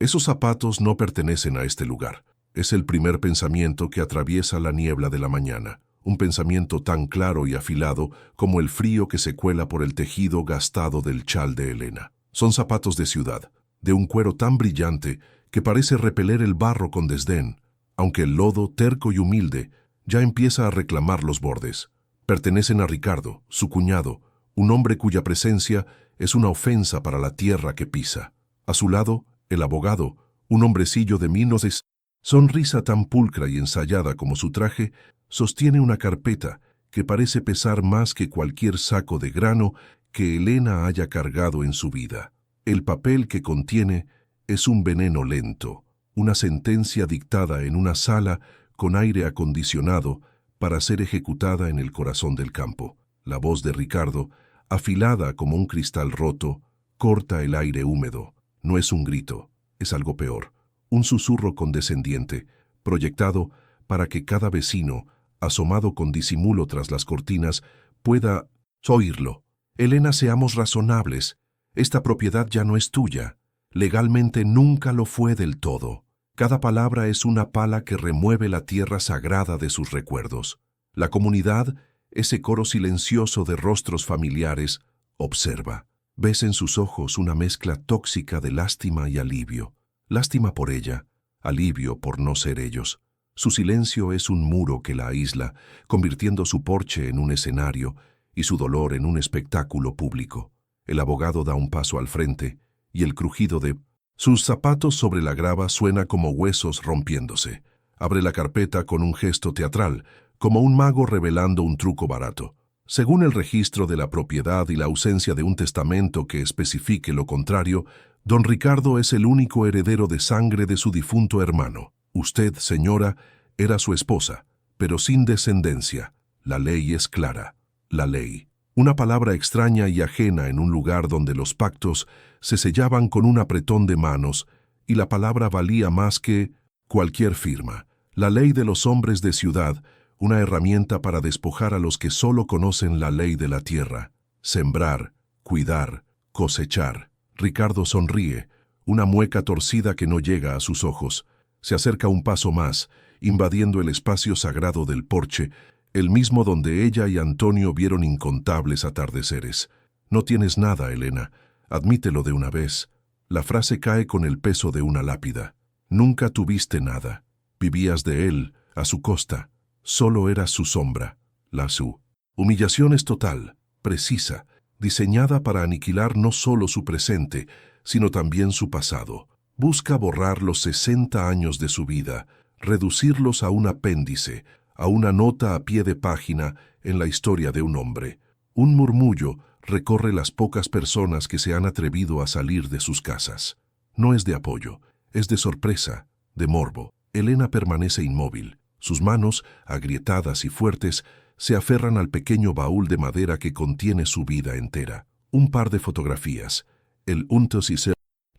Esos zapatos no pertenecen a este lugar. Es el primer pensamiento que atraviesa la niebla de la mañana. Un pensamiento tan claro y afilado como el frío que se cuela por el tejido gastado del chal de Elena. Son zapatos de ciudad, de un cuero tan brillante que parece repeler el barro con desdén, aunque el lodo, terco y humilde, ya empieza a reclamar los bordes. Pertenecen a Ricardo, su cuñado, un hombre cuya presencia es una ofensa para la tierra que pisa. A su lado, el abogado, un hombrecillo de minos, sonrisa tan pulcra y ensayada como su traje, sostiene una carpeta que parece pesar más que cualquier saco de grano que Elena haya cargado en su vida. El papel que contiene es un veneno lento, una sentencia dictada en una sala con aire acondicionado para ser ejecutada en el corazón del campo. La voz de Ricardo, afilada como un cristal roto, corta el aire húmedo. No es un grito, es algo peor, un susurro condescendiente, proyectado para que cada vecino, asomado con disimulo tras las cortinas, pueda oírlo. Elena, seamos razonables. Esta propiedad ya no es tuya. Legalmente nunca lo fue del todo. Cada palabra es una pala que remueve la tierra sagrada de sus recuerdos. La comunidad, ese coro silencioso de rostros familiares, observa. Ves en sus ojos una mezcla tóxica de lástima y alivio. Lástima por ella, alivio por no ser ellos. Su silencio es un muro que la aísla, convirtiendo su porche en un escenario y su dolor en un espectáculo público. El abogado da un paso al frente y el crujido de sus zapatos sobre la grava suena como huesos rompiéndose. Abre la carpeta con un gesto teatral, como un mago revelando un truco barato. Según el registro de la propiedad y la ausencia de un testamento que especifique lo contrario, don Ricardo es el único heredero de sangre de su difunto hermano. Usted, señora, era su esposa, pero sin descendencia. La ley es clara. La ley. Una palabra extraña y ajena en un lugar donde los pactos se sellaban con un apretón de manos y la palabra valía más que cualquier firma. La ley de los hombres de ciudad, una herramienta para despojar a los que solo conocen la ley de la tierra. Sembrar, cuidar, cosechar. Ricardo sonríe, una mueca torcida que no llega a sus ojos. Se acerca un paso más, invadiendo el espacio sagrado del porche, el mismo donde ella y Antonio vieron incontables atardeceres. No tienes nada, Elena. Admítelo de una vez. La frase cae con el peso de una lápida. Nunca tuviste nada. Vivías de él, a su costa. Solo eras su sombra, su. Humillación es total, precisa, diseñada para aniquilar no solo su presente, sino también su pasado. Busca borrar los 60 años de su vida, reducirlos a un apéndice, a una nota a pie de página en la historia de un hombre. Un murmullo recorre las pocas personas que se han atrevido a salir de sus casas. No es de apoyo, es de sorpresa, de morbo. Elena permanece inmóvil. Sus manos, agrietadas y fuertes, se aferran al pequeño baúl de madera que contiene su vida entera. Un par de fotografías, el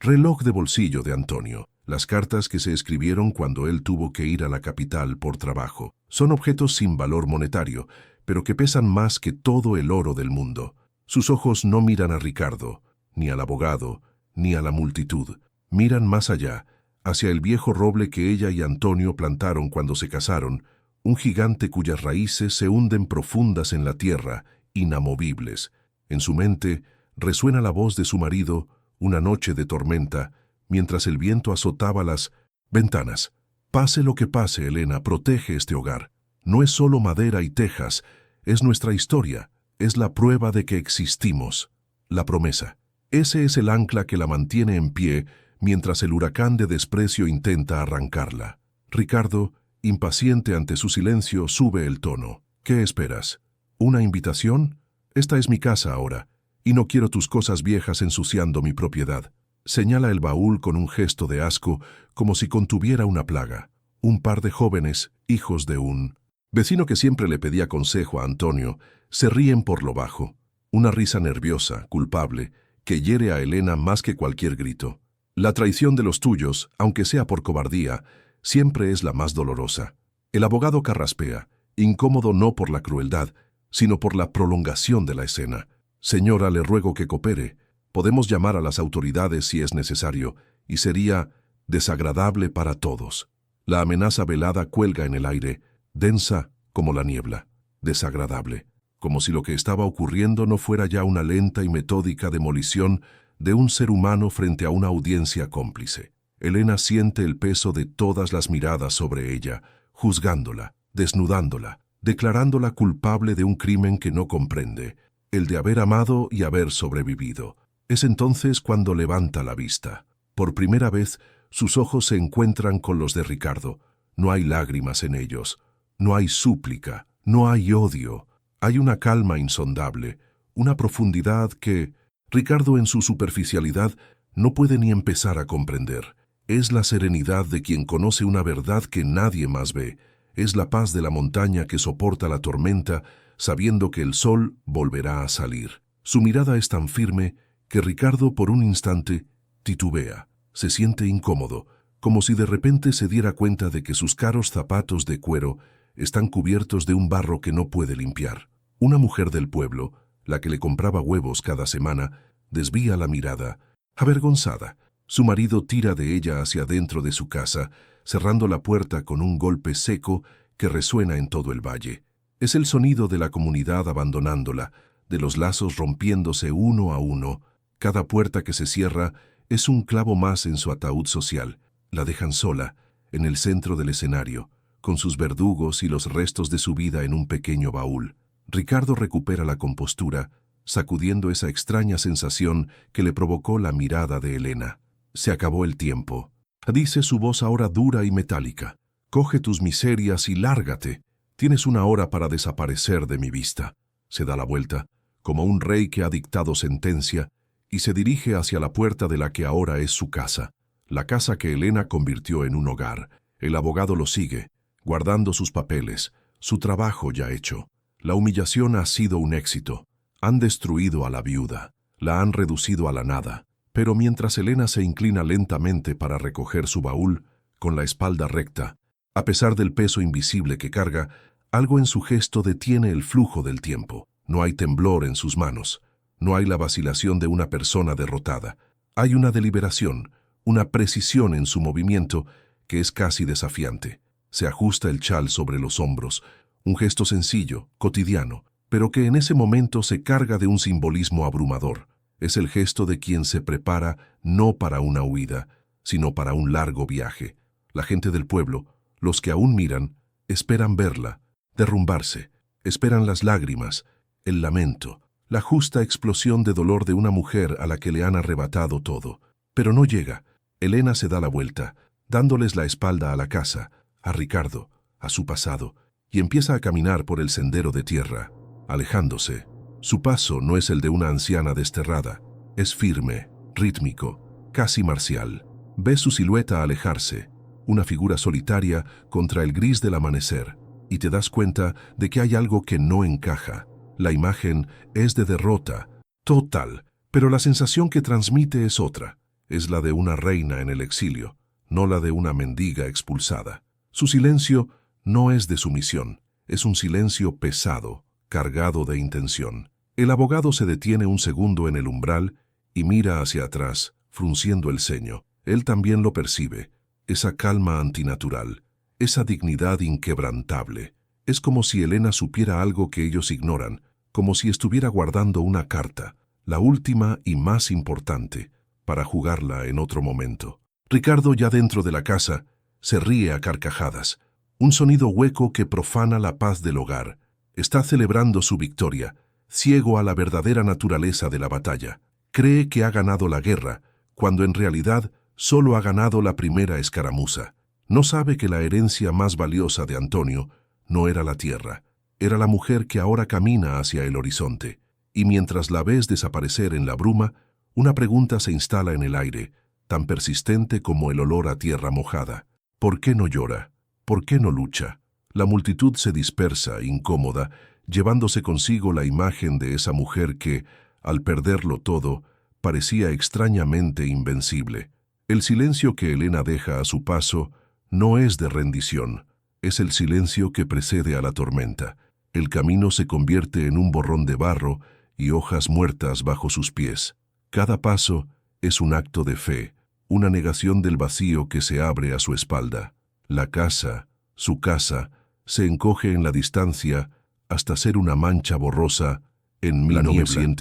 reloj de bolsillo de Antonio, las cartas que se escribieron cuando él tuvo que ir a la capital por trabajo. Son objetos sin valor monetario, pero que pesan más que todo el oro del mundo. Sus ojos no miran a Ricardo, ni al abogado, ni a la multitud. Miran más allá, hacia el viejo roble que ella y Antonio plantaron cuando se casaron, un gigante cuyas raíces se hunden profundas en la tierra, inamovibles. En su mente resuena la voz de su marido, una noche de tormenta, mientras el viento azotaba las ventanas. Pase lo que pase, Elena, protege este hogar. No es solo madera y tejas, es nuestra historia, es la prueba de que existimos. La promesa. Ese es el ancla que la mantiene en pie mientras el huracán de desprecio intenta arrancarla. Ricardo, impaciente ante su silencio, sube el tono. ¿Qué esperas? ¿Una invitación? Esta es mi casa ahora, y no quiero tus cosas viejas ensuciando mi propiedad. Señala el baúl con un gesto de asco, como si contuviera una plaga. Un par de jóvenes, hijos de un vecino que siempre le pedía consejo a Antonio, se ríen por lo bajo. Una risa nerviosa, culpable, que hiere a Elena más que cualquier grito. La traición de los tuyos, aunque sea por cobardía, siempre es la más dolorosa. El abogado carraspea, incómodo no por la crueldad, sino por la prolongación de la escena. Señora, le ruego que coopere. Podemos llamar a las autoridades si es necesario, y sería desagradable para todos. La amenaza velada cuelga en el aire, densa como la niebla, desagradable, como si lo que estaba ocurriendo no fuera ya una lenta y metódica demolición de un ser humano frente a una audiencia cómplice. Elena siente el peso de todas las miradas sobre ella, juzgándola, desnudándola, declarándola culpable de un crimen que no comprende, el de haber amado y haber sobrevivido. Es entonces cuando levanta la vista. Por primera vez, sus ojos se encuentran con los de Ricardo. No hay lágrimas en ellos, no hay súplica, no hay odio. Hay una calma insondable, una profundidad que Ricardo en su superficialidad no puede ni empezar a comprender. Es la serenidad de quien conoce una verdad que nadie más ve. Es la paz de la montaña que soporta la tormenta, sabiendo que el sol volverá a salir. Su mirada es tan firme que Ricardo por un instante titubea, se siente incómodo, como si de repente se diera cuenta de que sus caros zapatos de cuero están cubiertos de un barro que no puede limpiar. Una mujer del pueblo, la que le compraba huevos cada semana, desvía la mirada, avergonzada. Su marido tira de ella hacia dentro de su casa, cerrando la puerta con un golpe seco que resuena en todo el valle. Es el sonido de la comunidad abandonándola, de los lazos rompiéndose uno a uno. Cada puerta que se cierra es un clavo más en su ataúd social. La dejan sola, en el centro del escenario, con sus verdugos y los restos de su vida en un pequeño baúl. Ricardo recupera la compostura, sacudiendo esa extraña sensación que le provocó la mirada de Elena. Se acabó el tiempo. Dice su voz ahora dura y metálica. Coge tus miserias y lárgate. Tienes una hora para desaparecer de mi vista. Se da la vuelta, como un rey que ha dictado sentencia, y se dirige hacia la puerta de la que ahora es su casa, la casa que Elena convirtió en un hogar. El abogado lo sigue, guardando sus papeles, su trabajo ya hecho. La humillación ha sido un éxito. Han destruido a la viuda, la han reducido a la nada. Pero mientras Elena se inclina lentamente para recoger su baúl, con la espalda recta, a pesar del peso invisible que carga, algo en su gesto detiene el flujo del tiempo. No hay temblor en sus manos, no hay la vacilación de una persona derrotada. Hay una deliberación, una precisión en su movimiento que es casi desafiante. Se ajusta el chal sobre los hombros, un gesto sencillo, cotidiano, pero que en ese momento se carga de un simbolismo abrumador. Es el gesto de quien se prepara no para una huida, sino para un largo viaje. La gente del pueblo, los que aún miran, esperan verla, derrumbarse, esperan las lágrimas, el lamento, la justa explosión de dolor de una mujer a la que le han arrebatado todo. Pero no llega. Elena se da la vuelta, dándoles la espalda a la casa, a Ricardo, a su pasado, y empieza a caminar por el sendero de tierra, alejándose. Su paso no es el de una anciana desterrada, es firme, rítmico, casi marcial. Ves su silueta alejarse, una figura solitaria contra el gris del amanecer, y te das cuenta de que hay algo que no encaja. La imagen es de derrota, total, pero la sensación que transmite es otra. Es la de una reina en el exilio, no la de una mendiga expulsada. Su silencio no es de sumisión, es un silencio pesado, cargado de intención. El abogado se detiene un segundo en el umbral y mira hacia atrás, frunciendo el ceño. Él también lo percibe, esa calma antinatural, esa dignidad inquebrantable. Es como si Elena supiera algo que ellos ignoran, como si estuviera guardando una carta, la última y más importante, para jugarla en otro momento. Ricardo, ya dentro de la casa, se ríe a carcajadas, un sonido hueco que profana la paz del hogar. Está celebrando su victoria, ciego a la verdadera naturaleza de la batalla. Cree que ha ganado la guerra, cuando en realidad solo ha ganado la primera escaramuza. No sabe que la herencia más valiosa de Antonio no era la tierra, era la mujer que ahora camina hacia el horizonte. Y mientras la ves desaparecer en la bruma, una pregunta se instala en el aire, tan persistente como el olor a tierra mojada. ¿Por qué no llora? ¿Por qué no lucha? La multitud se dispersa, incómoda, llevándose consigo la imagen de esa mujer que, al perderlo todo, parecía extrañamente invencible. El silencio que Elena deja a su paso no es de rendición, es el silencio que precede a la tormenta. El camino se convierte en un borrón de barro y hojas muertas bajo sus pies. Cada paso es un acto de fe, una negación del vacío que se abre a su espalda. La casa, su casa, se encoge en la distancia hasta ser una mancha borrosa en la niebla.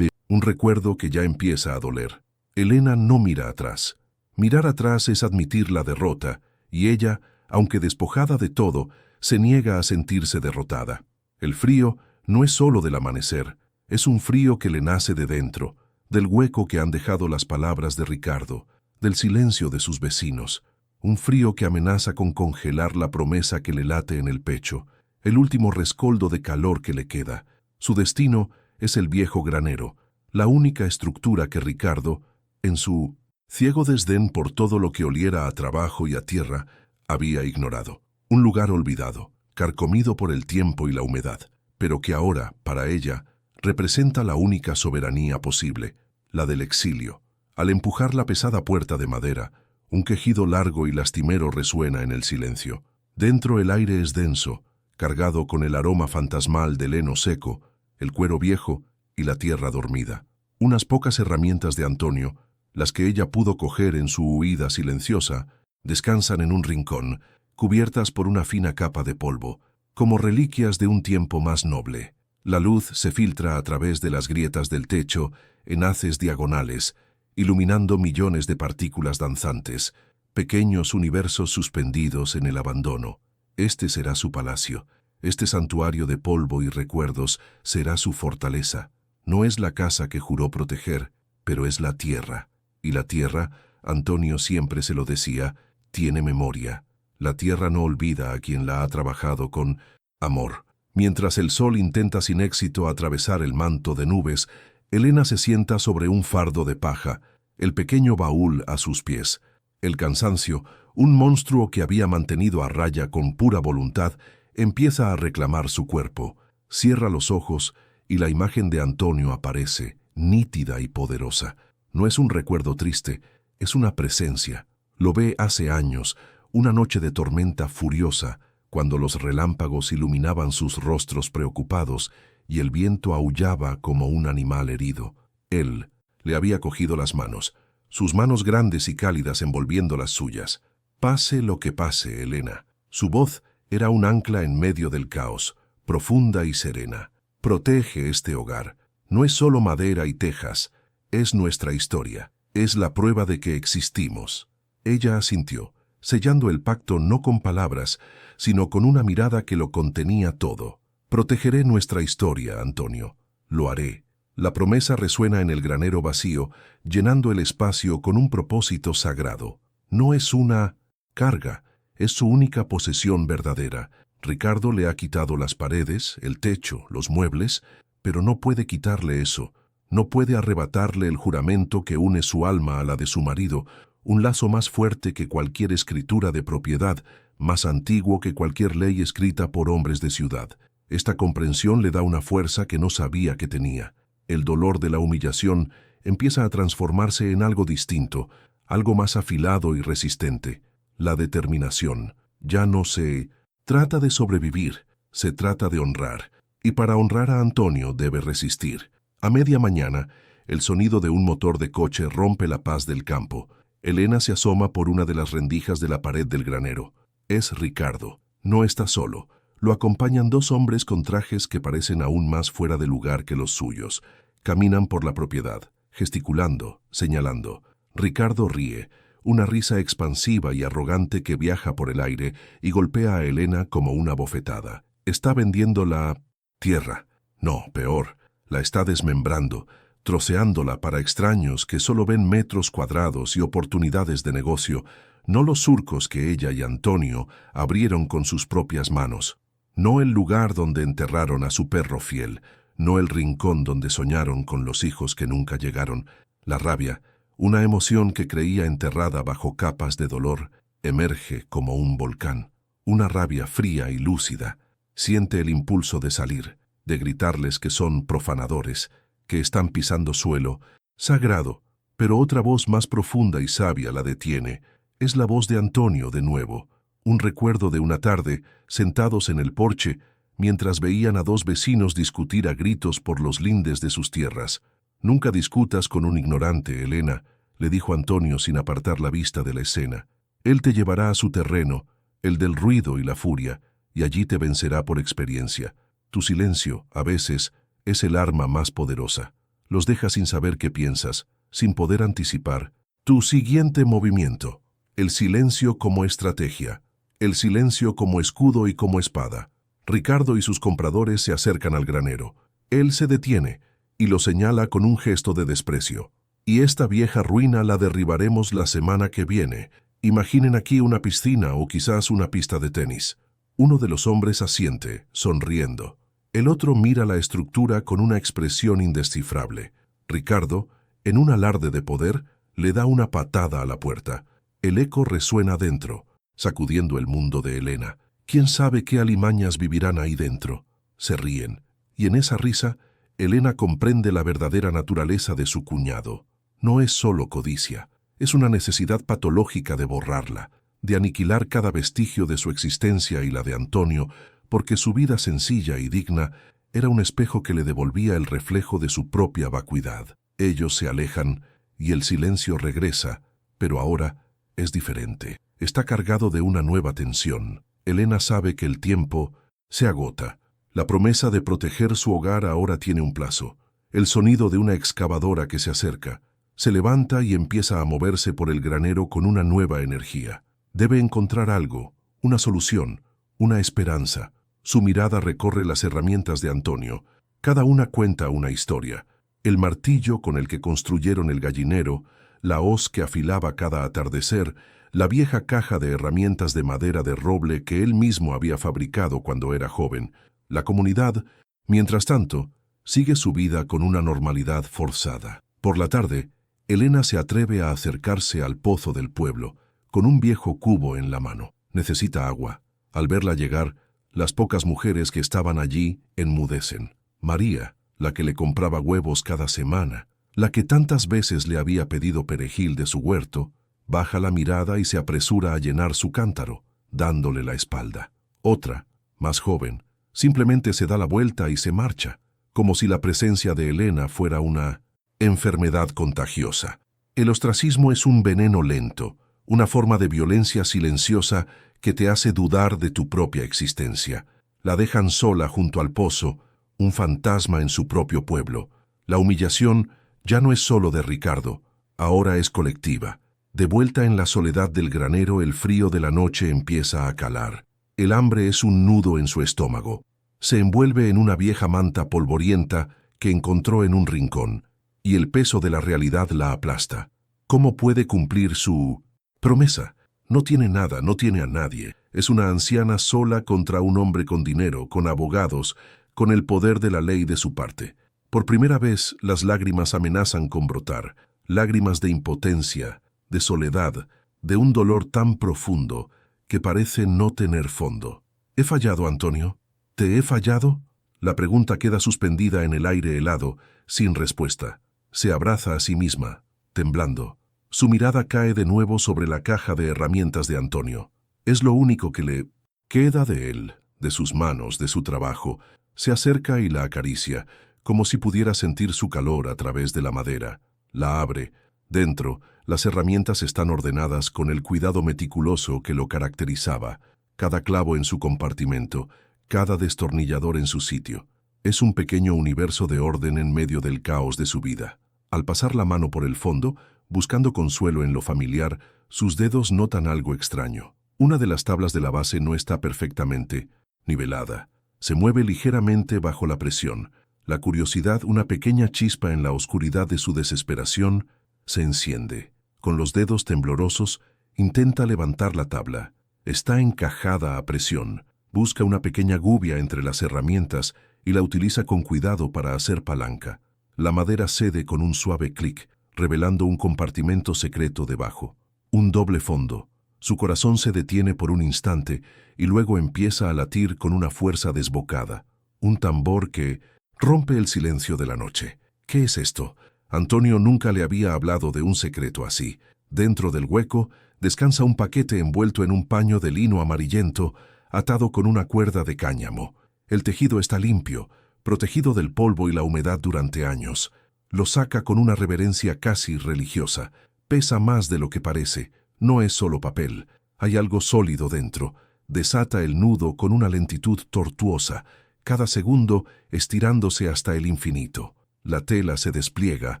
Un recuerdo que ya empieza a doler. Elena no mira atrás. Mirar atrás es admitir la derrota, y ella, aunque despojada de todo, se niega a sentirse derrotada. El frío no es solo del amanecer, es un frío que le nace de dentro, del hueco que han dejado las palabras de Ricardo, del silencio de sus vecinos, un frío que amenaza con congelar la promesa que le late en el pecho, el último rescoldo de calor que le queda. Su destino es el viejo granero, la única estructura que Ricardo, en su ciego desdén por todo lo que oliera a trabajo y a tierra, había ignorado. Un lugar olvidado, carcomido por el tiempo y la humedad, pero que ahora, para ella, representa la única soberanía posible, la del exilio. Al empujar la pesada puerta de madera, un quejido largo y lastimero resuena en el silencio. Dentro el aire es denso, cargado con el aroma fantasmal del heno seco, el cuero viejo y la tierra dormida. Unas pocas herramientas de Antonio, las que ella pudo coger en su huida silenciosa, descansan en un rincón, cubiertas por una fina capa de polvo, como reliquias de un tiempo más noble. La luz se filtra a través de las grietas del techo, en haces diagonales, iluminando millones de partículas danzantes, pequeños universos suspendidos en el abandono. Este será su palacio, este santuario de polvo y recuerdos será su fortaleza. No es la casa que juró proteger, pero es la tierra. Y la tierra, Antonio siempre se lo decía, tiene memoria. La tierra no olvida a quien la ha trabajado con amor. Mientras el sol intenta sin éxito atravesar el manto de nubes, Elena se sienta sobre un fardo de paja, el pequeño baúl a sus pies. El cansancio, un monstruo que había mantenido a raya con pura voluntad, empieza a reclamar su cuerpo. Cierra los ojos y la imagen de Antonio aparece, nítida y poderosa. No es un recuerdo triste, es una presencia. Lo ve hace años, una noche de tormenta furiosa, cuando los relámpagos iluminaban sus rostros preocupados y el viento aullaba como un animal herido. Él le había cogido las manos, sus manos grandes y cálidas envolviendo las suyas. Pase lo que pase, Elena. Su voz era un ancla en medio del caos, profunda y serena. Protege este hogar. No es solo madera y tejas, es nuestra historia, es la prueba de que existimos. Ella asintió, sellando el pacto no con palabras, sino con una mirada que lo contenía todo. Protegeré nuestra historia, Antonio. Lo haré. La promesa resuena en el granero vacío, llenando el espacio con un propósito sagrado. No es una carga, es su única posesión verdadera. Ricardo le ha quitado las paredes, el techo, los muebles, pero no puede quitarle eso. No puede arrebatarle el juramento que une su alma a la de su marido, un lazo más fuerte que cualquier escritura de propiedad, más antiguo que cualquier ley escrita por hombres de ciudad. Esta comprensión le da una fuerza que no sabía que tenía. El dolor de la humillación empieza a transformarse en algo distinto, algo más afilado y resistente. La determinación. Ya no se trata de sobrevivir, se trata de honrar. Y para honrar a Antonio debe resistir. A media mañana, el sonido de un motor de coche rompe la paz del campo. Elena se asoma por una de las rendijas de la pared del granero. Es Ricardo. No está solo. Lo acompañan dos hombres con trajes que parecen aún más fuera de lugar que los suyos. Caminan por la propiedad, gesticulando, señalando. Ricardo ríe, una risa expansiva y arrogante que viaja por el aire y golpea a Elena como una bofetada. Está vendiendo la tierra. No, peor. La está desmembrando, troceándola para extraños que solo ven metros cuadrados y oportunidades de negocio, no los surcos que ella y Antonio abrieron con sus propias manos, no el lugar donde enterraron a su perro fiel, no el rincón donde soñaron con los hijos que nunca llegaron. La rabia, una emoción que creía enterrada bajo capas de dolor, emerge como un volcán, una rabia fría y lúcida. Siente el impulso de salir, de gritarles que son profanadores, que están pisando suelo, sagrado, pero otra voz más profunda y sabia la detiene. Es la voz de Antonio de nuevo, un recuerdo de una tarde, sentados en el porche, mientras veían a dos vecinos discutir a gritos por los lindes de sus tierras. Nunca discutas con un ignorante, Elena, le dijo Antonio sin apartar la vista de la escena. Él te llevará a su terreno, el del ruido y la furia, y allí te vencerá por experiencia. Tu silencio, a veces, es el arma más poderosa. Los deja sin saber qué piensas, sin poder anticipar. Tu siguiente movimiento. El silencio como estrategia. El silencio como escudo y como espada. Ricardo y sus compradores se acercan al granero. Él se detiene y lo señala con un gesto de desprecio. Y esta vieja ruina la derribaremos la semana que viene. Imaginen aquí una piscina o quizás una pista de tenis. Uno de los hombres asiente, sonriendo. El otro mira la estructura con una expresión indescifrable. Ricardo, en un alarde de poder, le da una patada a la puerta. El eco resuena dentro, sacudiendo el mundo de Elena. ¿Quién sabe qué alimañas vivirán ahí dentro? Se ríen, y en esa risa, Elena comprende la verdadera naturaleza de su cuñado. No es solo codicia, es una necesidad patológica de borrarla, de aniquilar cada vestigio de su existencia y la de Antonio, porque su vida sencilla y digna era un espejo que le devolvía el reflejo de su propia vacuidad. Ellos se alejan y el silencio regresa, pero ahora es diferente. Está cargado de una nueva tensión. Elena sabe que el tiempo se agota. La promesa de proteger su hogar ahora tiene un plazo. El sonido de una excavadora que se acerca. Se levanta y empieza a moverse por el granero con una nueva energía. Debe encontrar algo, una solución, una esperanza. Su mirada recorre las herramientas de Antonio. Cada una cuenta una historia. El martillo con el que construyeron el gallinero, la hoz que afilaba cada atardecer, la vieja caja de herramientas de madera de roble que él mismo había fabricado cuando era joven. La comunidad, mientras tanto, sigue su vida con una normalidad forzada. Por la tarde, Elena se atreve a acercarse al pozo del pueblo, con un viejo cubo en la mano. Necesita agua. Al verla llegar, las pocas mujeres que estaban allí enmudecen. María, la que le compraba huevos cada semana, la que tantas veces le había pedido perejil de su huerto, baja la mirada y se apresura a llenar su cántaro, dándole la espalda. Otra, más joven, simplemente se da la vuelta y se marcha, como si la presencia de Elena fuera una enfermedad contagiosa. El ostracismo es un veneno lento, una forma de violencia silenciosa que te hace dudar de tu propia existencia. La dejan sola junto al pozo, un fantasma en su propio pueblo. La humillación ya no es solo de Ricardo, ahora es colectiva. De vuelta en la soledad del granero, el frío de la noche empieza a calar. El hambre es un nudo en su estómago. Se envuelve en una vieja manta polvorienta que encontró en un rincón, y el peso de la realidad la aplasta. ¿Cómo puede cumplir su promesa? No tiene nada, no tiene a nadie. Es una anciana sola contra un hombre con dinero, con abogados, con el poder de la ley de su parte. Por primera vez, las lágrimas amenazan con brotar, lágrimas de impotencia, de soledad, de un dolor tan profundo que parece no tener fondo. ¿He fallado, Antonio? ¿Te he fallado? La pregunta queda suspendida en el aire helado, sin respuesta. Se abraza a sí misma, temblando. Su mirada cae de nuevo sobre la caja de herramientas de Antonio. Es lo único que le queda de él, de sus manos, de su trabajo. Se acerca y la acaricia, como si pudiera sentir su calor a través de la madera. La abre. Dentro, las herramientas están ordenadas con el cuidado meticuloso que lo caracterizaba. Cada clavo en su compartimento, cada destornillador en su sitio. Es un pequeño universo de orden en medio del caos de su vida. Al pasar la mano por el fondo, buscando consuelo en lo familiar, sus dedos notan algo extraño. Una de las tablas de la base no está perfectamente nivelada. Se mueve ligeramente bajo la presión. La curiosidad, una pequeña chispa en la oscuridad de su desesperación, se enciende. Con los dedos temblorosos, intenta levantar la tabla. Está encajada a presión. Busca una pequeña gubia entre las herramientas y la utiliza con cuidado para hacer palanca. La madera cede con un suave clic, revelando un compartimento secreto debajo. Un doble fondo. Su corazón se detiene por un instante y luego empieza a latir con una fuerza desbocada. Un tambor que rompe el silencio de la noche. ¿Qué es esto? Antonio nunca le había hablado de un secreto así. Dentro del hueco descansa un paquete envuelto en un paño de lino amarillento, atado con una cuerda de cáñamo. El tejido está limpio, protegido del polvo y la humedad durante años. Lo saca con una reverencia casi religiosa. Pesa más de lo que parece. No es solo papel. Hay algo sólido dentro. Desata el nudo con una lentitud tortuosa, cada segundo estirándose hasta el infinito. La tela se despliega,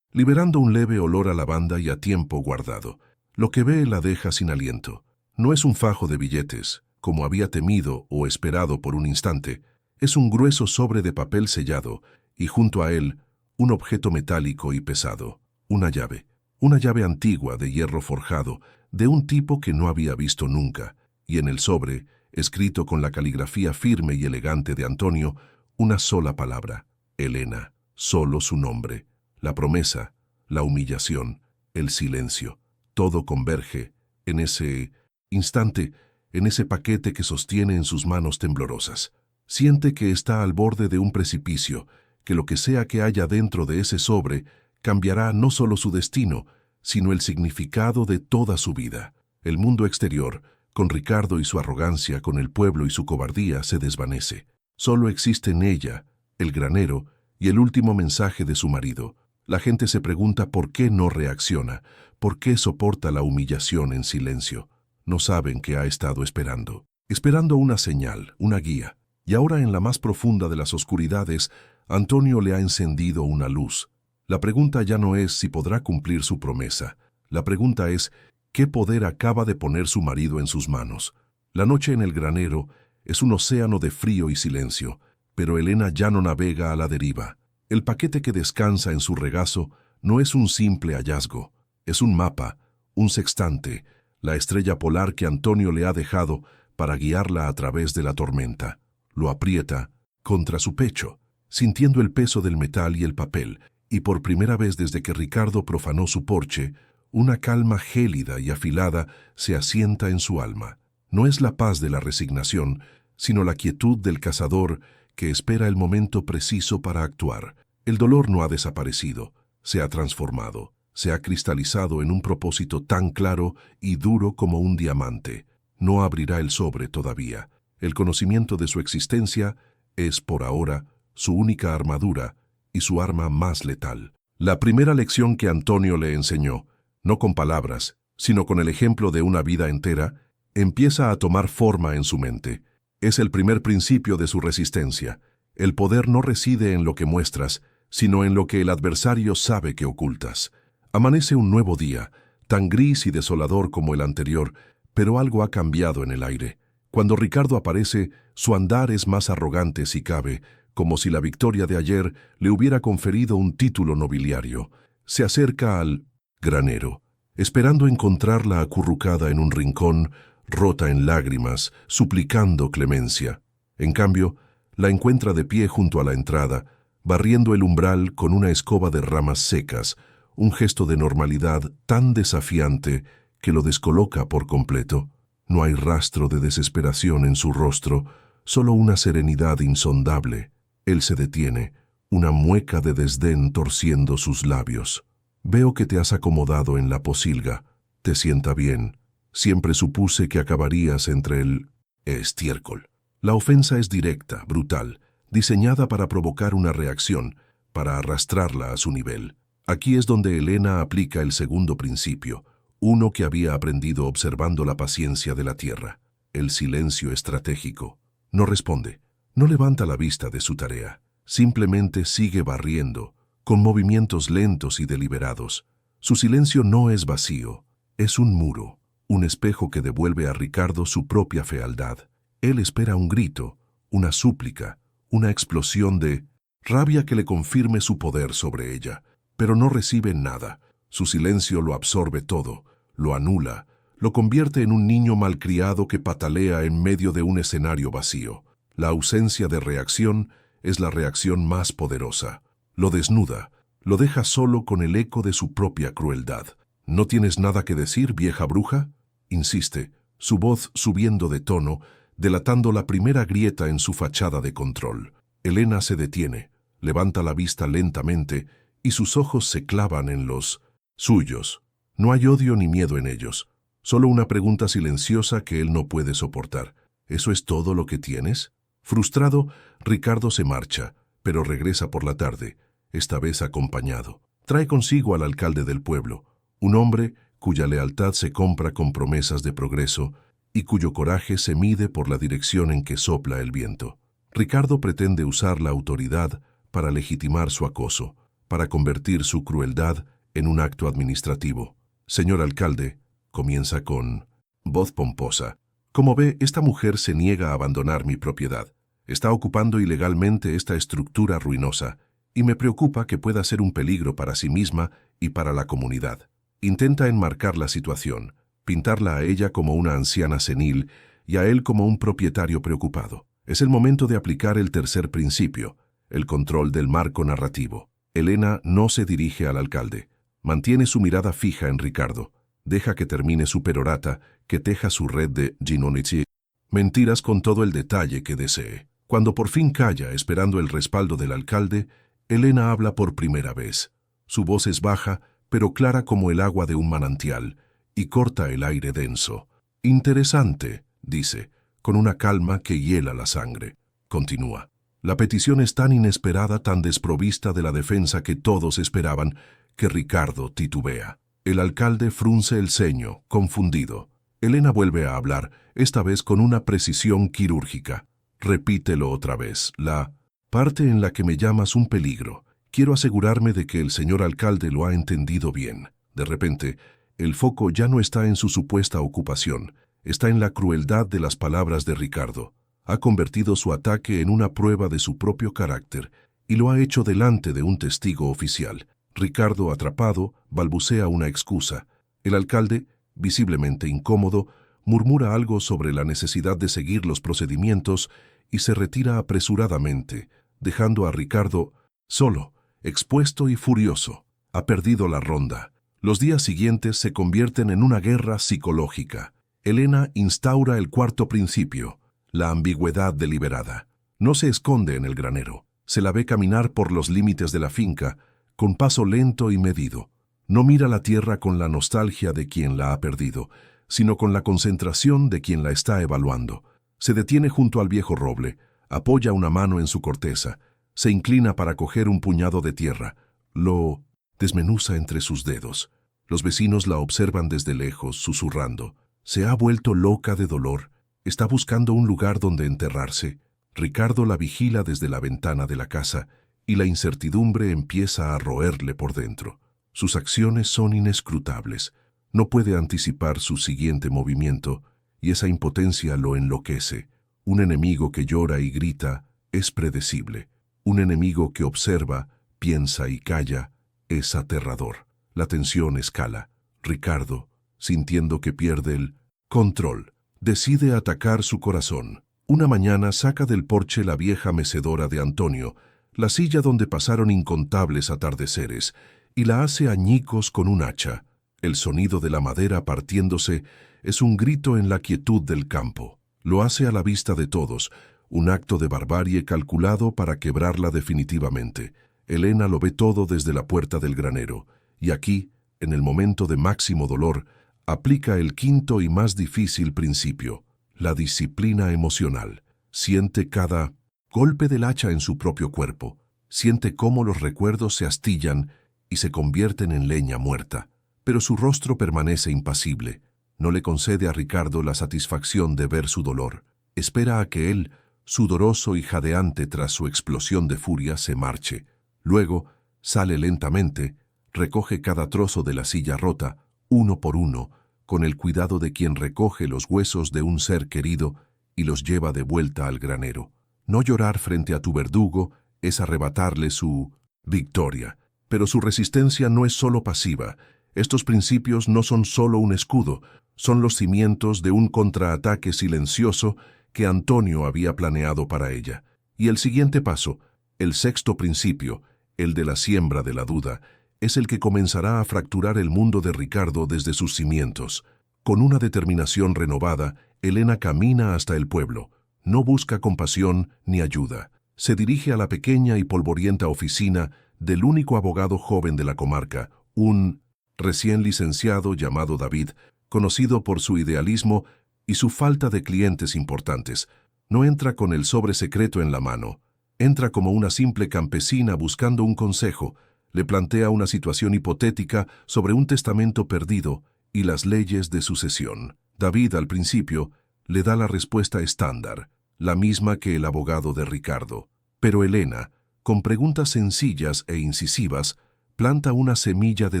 liberando un leve olor a lavanda y a tiempo guardado. Lo que ve la deja sin aliento. No es un fajo de billetes, como había temido o esperado por un instante. Es un grueso sobre de papel sellado, y junto a él, un objeto metálico y pesado. Una llave. Una llave antigua de hierro forjado, de un tipo que no había visto nunca. Y en el sobre, escrito con la caligrafía firme y elegante de Antonio, una sola palabra: Elena. Solo su nombre. La promesa, la humillación, el silencio. Todo converge en ese instante, en ese paquete que sostiene en sus manos temblorosas. Siente que está al borde de un precipicio, que lo que sea que haya dentro de ese sobre cambiará no solo su destino, sino el significado de toda su vida. El mundo exterior, con Ricardo y su arrogancia, con el pueblo y su cobardía, se desvanece. Solo existen ella, el granero, y el último mensaje de su marido. La gente se pregunta por qué no reacciona, por qué soporta la humillación en silencio. No saben que ha estado esperando una señal, una guía. Y ahora, en la más profunda de las oscuridades, Antonio le ha encendido una luz. La pregunta ya no es si podrá cumplir su promesa. La pregunta es, ¿qué poder acaba de poner su marido en sus manos? La noche en el granero es un océano de frío y silencio, pero Elena ya no navega a la deriva. El paquete que descansa en su regazo no es un simple hallazgo, es un mapa, un sextante, la estrella polar que Antonio le ha dejado para guiarla a través de la tormenta. Lo aprieta contra su pecho, sintiendo el peso del metal y el papel, y por primera vez desde que Ricardo profanó su porche, una calma gélida y afilada se asienta en su alma. No es la paz de la resignación, sino la quietud del cazador que espera el momento preciso para actuar. El dolor no ha desaparecido, se ha transformado, se ha cristalizado en un propósito tan claro y duro como un diamante. No abrirá el sobre todavía. El conocimiento de su existencia es, por ahora, su única armadura y su arma más letal. La primera lección que Antonio le enseñó, no con palabras, sino con el ejemplo de una vida entera, empieza a tomar forma en su mente. Es el primer principio de su resistencia. El poder no reside en lo que muestras, sino en lo que el adversario sabe que ocultas. Amanece un nuevo día, tan gris y desolador como el anterior, pero algo ha cambiado en el aire. Cuando Ricardo aparece, su andar es más arrogante si cabe, como si la victoria de ayer le hubiera conferido un título nobiliario. Se acerca al granero, esperando encontrarla acurrucada en un rincón, rota en lágrimas, suplicando clemencia. En cambio, la encuentra de pie junto a la entrada, barriendo el umbral con una escoba de ramas secas, un gesto de normalidad tan desafiante que lo descoloca por completo. No hay rastro de desesperación en su rostro, solo una serenidad insondable. Él se detiene, una mueca de desdén torciendo sus labios. Veo que te has acomodado en la posilga. Te sienta bien. Siempre supuse que acabarías entre el estiércol. La ofensa es directa, brutal, diseñada para provocar una reacción, para arrastrarla a su nivel. Aquí es donde Elena aplica el segundo principio, uno que había aprendido observando la paciencia de la tierra, el silencio estratégico. No responde, no levanta la vista de su tarea, simplemente sigue barriendo, con movimientos lentos y deliberados. Su silencio no es vacío, es un muro, un espejo que devuelve a Ricardo su propia fealdad. Él espera un grito, una súplica, una explosión de rabia que le confirme su poder sobre ella, pero no recibe nada. Su silencio lo absorbe todo, lo anula, lo convierte en un niño malcriado que patalea en medio de un escenario vacío. La ausencia de reacción es la reacción más poderosa. Lo desnuda, lo deja solo con el eco de su propia crueldad. ¿No tienes nada que decir, vieja bruja?, insiste, su voz subiendo de tono, delatando la primera grieta en su fachada de control. Elena se detiene, levanta la vista lentamente y sus ojos se clavan en los suyos. No hay odio ni miedo en ellos, solo una pregunta silenciosa que él no puede soportar. ¿Eso es todo lo que tienes? Frustrado, Ricardo se marcha, pero regresa por la tarde, esta vez acompañado. Trae consigo al alcalde del pueblo, Un hombre cuya lealtad se compra con promesas de progreso y cuyo coraje se mide por la dirección en que sopla el viento. Ricardo pretende usar la autoridad para legitimar su acoso, para convertir su crueldad en un acto administrativo. Señor alcalde, comienza con voz pomposa. Como ve, esta mujer se niega a abandonar mi propiedad. Está ocupando ilegalmente esta estructura ruinosa y me preocupa que pueda ser un peligro para sí misma y para la comunidad. Intenta enmarcar la situación, pintarla a ella como una anciana senil y a él como un propietario preocupado. Es el momento de aplicar el tercer principio, el control del marco narrativo. Elena no se dirige al alcalde. Mantiene su mirada fija en Ricardo. Deja que termine su perorata, que teja su red de ginonici. Mentiras con todo el detalle que desee. Cuando por fin calla, esperando el respaldo del alcalde, Elena habla por primera vez. Su voz es baja, pero clara como el agua de un manantial, y corta el aire denso. Interesante, dice, con una calma que hiela la sangre. Continúa. La petición es tan inesperada, tan desprovista de la defensa que todos esperaban, que Ricardo titubea. El alcalde frunce el ceño, confundido. Elena vuelve a hablar, esta vez con una precisión quirúrgica. Repítelo otra vez. La parte en la que me llamas un peligro. Quiero asegurarme de que el señor alcalde lo ha entendido bien. De repente, el foco ya no está en su supuesta ocupación, está en la crueldad de las palabras de Ricardo. Ha convertido su ataque en una prueba de su propio carácter y lo ha hecho delante de un testigo oficial. Ricardo, atrapado, balbucea una excusa. El alcalde, visiblemente incómodo, murmura algo sobre la necesidad de seguir los procedimientos y se retira apresuradamente, dejando a Ricardo solo, expuesto y furioso. Ha perdido la ronda. Los días siguientes se convierten en una guerra psicológica. Elena instaura el cuarto principio, la ambigüedad deliberada. No se esconde en el granero. Se la ve caminar por los límites de la finca, con paso lento y medido. No mira la tierra con la nostalgia de quien la ha perdido, sino con la concentración de quien la está evaluando. Se detiene junto al viejo roble, apoya una mano en su corteza, se inclina para coger un puñado de tierra. Lo desmenuza entre sus dedos. Los vecinos la observan desde lejos, susurrando. Se ha vuelto loca de dolor. Está buscando un lugar donde enterrarse. Ricardo la vigila desde la ventana de la casa y la incertidumbre empieza a roerle por dentro. Sus acciones son inescrutables. No puede anticipar su siguiente movimiento y esa impotencia lo enloquece. Un enemigo que llora y grita es predecible. Un enemigo que observa, piensa y calla es aterrador. La tensión escala. Ricardo, sintiendo que pierde el control, decide atacar su corazón. Una mañana saca del porche la vieja mecedora de Antonio, la silla donde pasaron incontables atardeceres, y la hace añicos con un hacha. El sonido de la madera partiéndose es un grito en la quietud del campo. Lo hace a la vista de todos, un acto de barbarie calculado para quebrarla definitivamente. Elena lo ve todo desde la puerta del granero, y aquí, en el momento de máximo dolor, aplica el quinto y más difícil principio, la disciplina emocional. Siente cada golpe del hacha en su propio cuerpo, siente cómo los recuerdos se astillan y se convierten en leña muerta. Pero su rostro permanece impasible. No le concede a Ricardo la satisfacción de ver su dolor. Espera a que él, sudoroso y jadeante tras su explosión de furia, se marche. Luego, sale lentamente, recoge cada trozo de la silla rota, uno por uno, con el cuidado de quien recoge los huesos de un ser querido y los lleva de vuelta al granero. No llorar frente a tu verdugo es arrebatarle su victoria. Pero su resistencia no es solo pasiva. Estos principios no son solo un escudo, son los cimientos de un contraataque silencioso que Antonio había planeado para ella. Y el siguiente paso, el sexto principio, el de la siembra de la duda, es el que comenzará a fracturar el mundo de Ricardo desde sus cimientos. Con una determinación renovada, Elena camina hasta el pueblo. No busca compasión ni ayuda. Se dirige a la pequeña y polvorienta oficina del único abogado joven de la comarca, un recién licenciado llamado David, conocido por su idealismo y su falta de clientes importantes. No entra con el sobre secreto en la mano. Entra como una simple campesina buscando un consejo, Le plantea una situación hipotética sobre un testamento perdido y las leyes de sucesión. David, al principio, le da la respuesta estándar, la misma que el abogado de Ricardo. Pero Elena, con preguntas sencillas e incisivas, planta una semilla de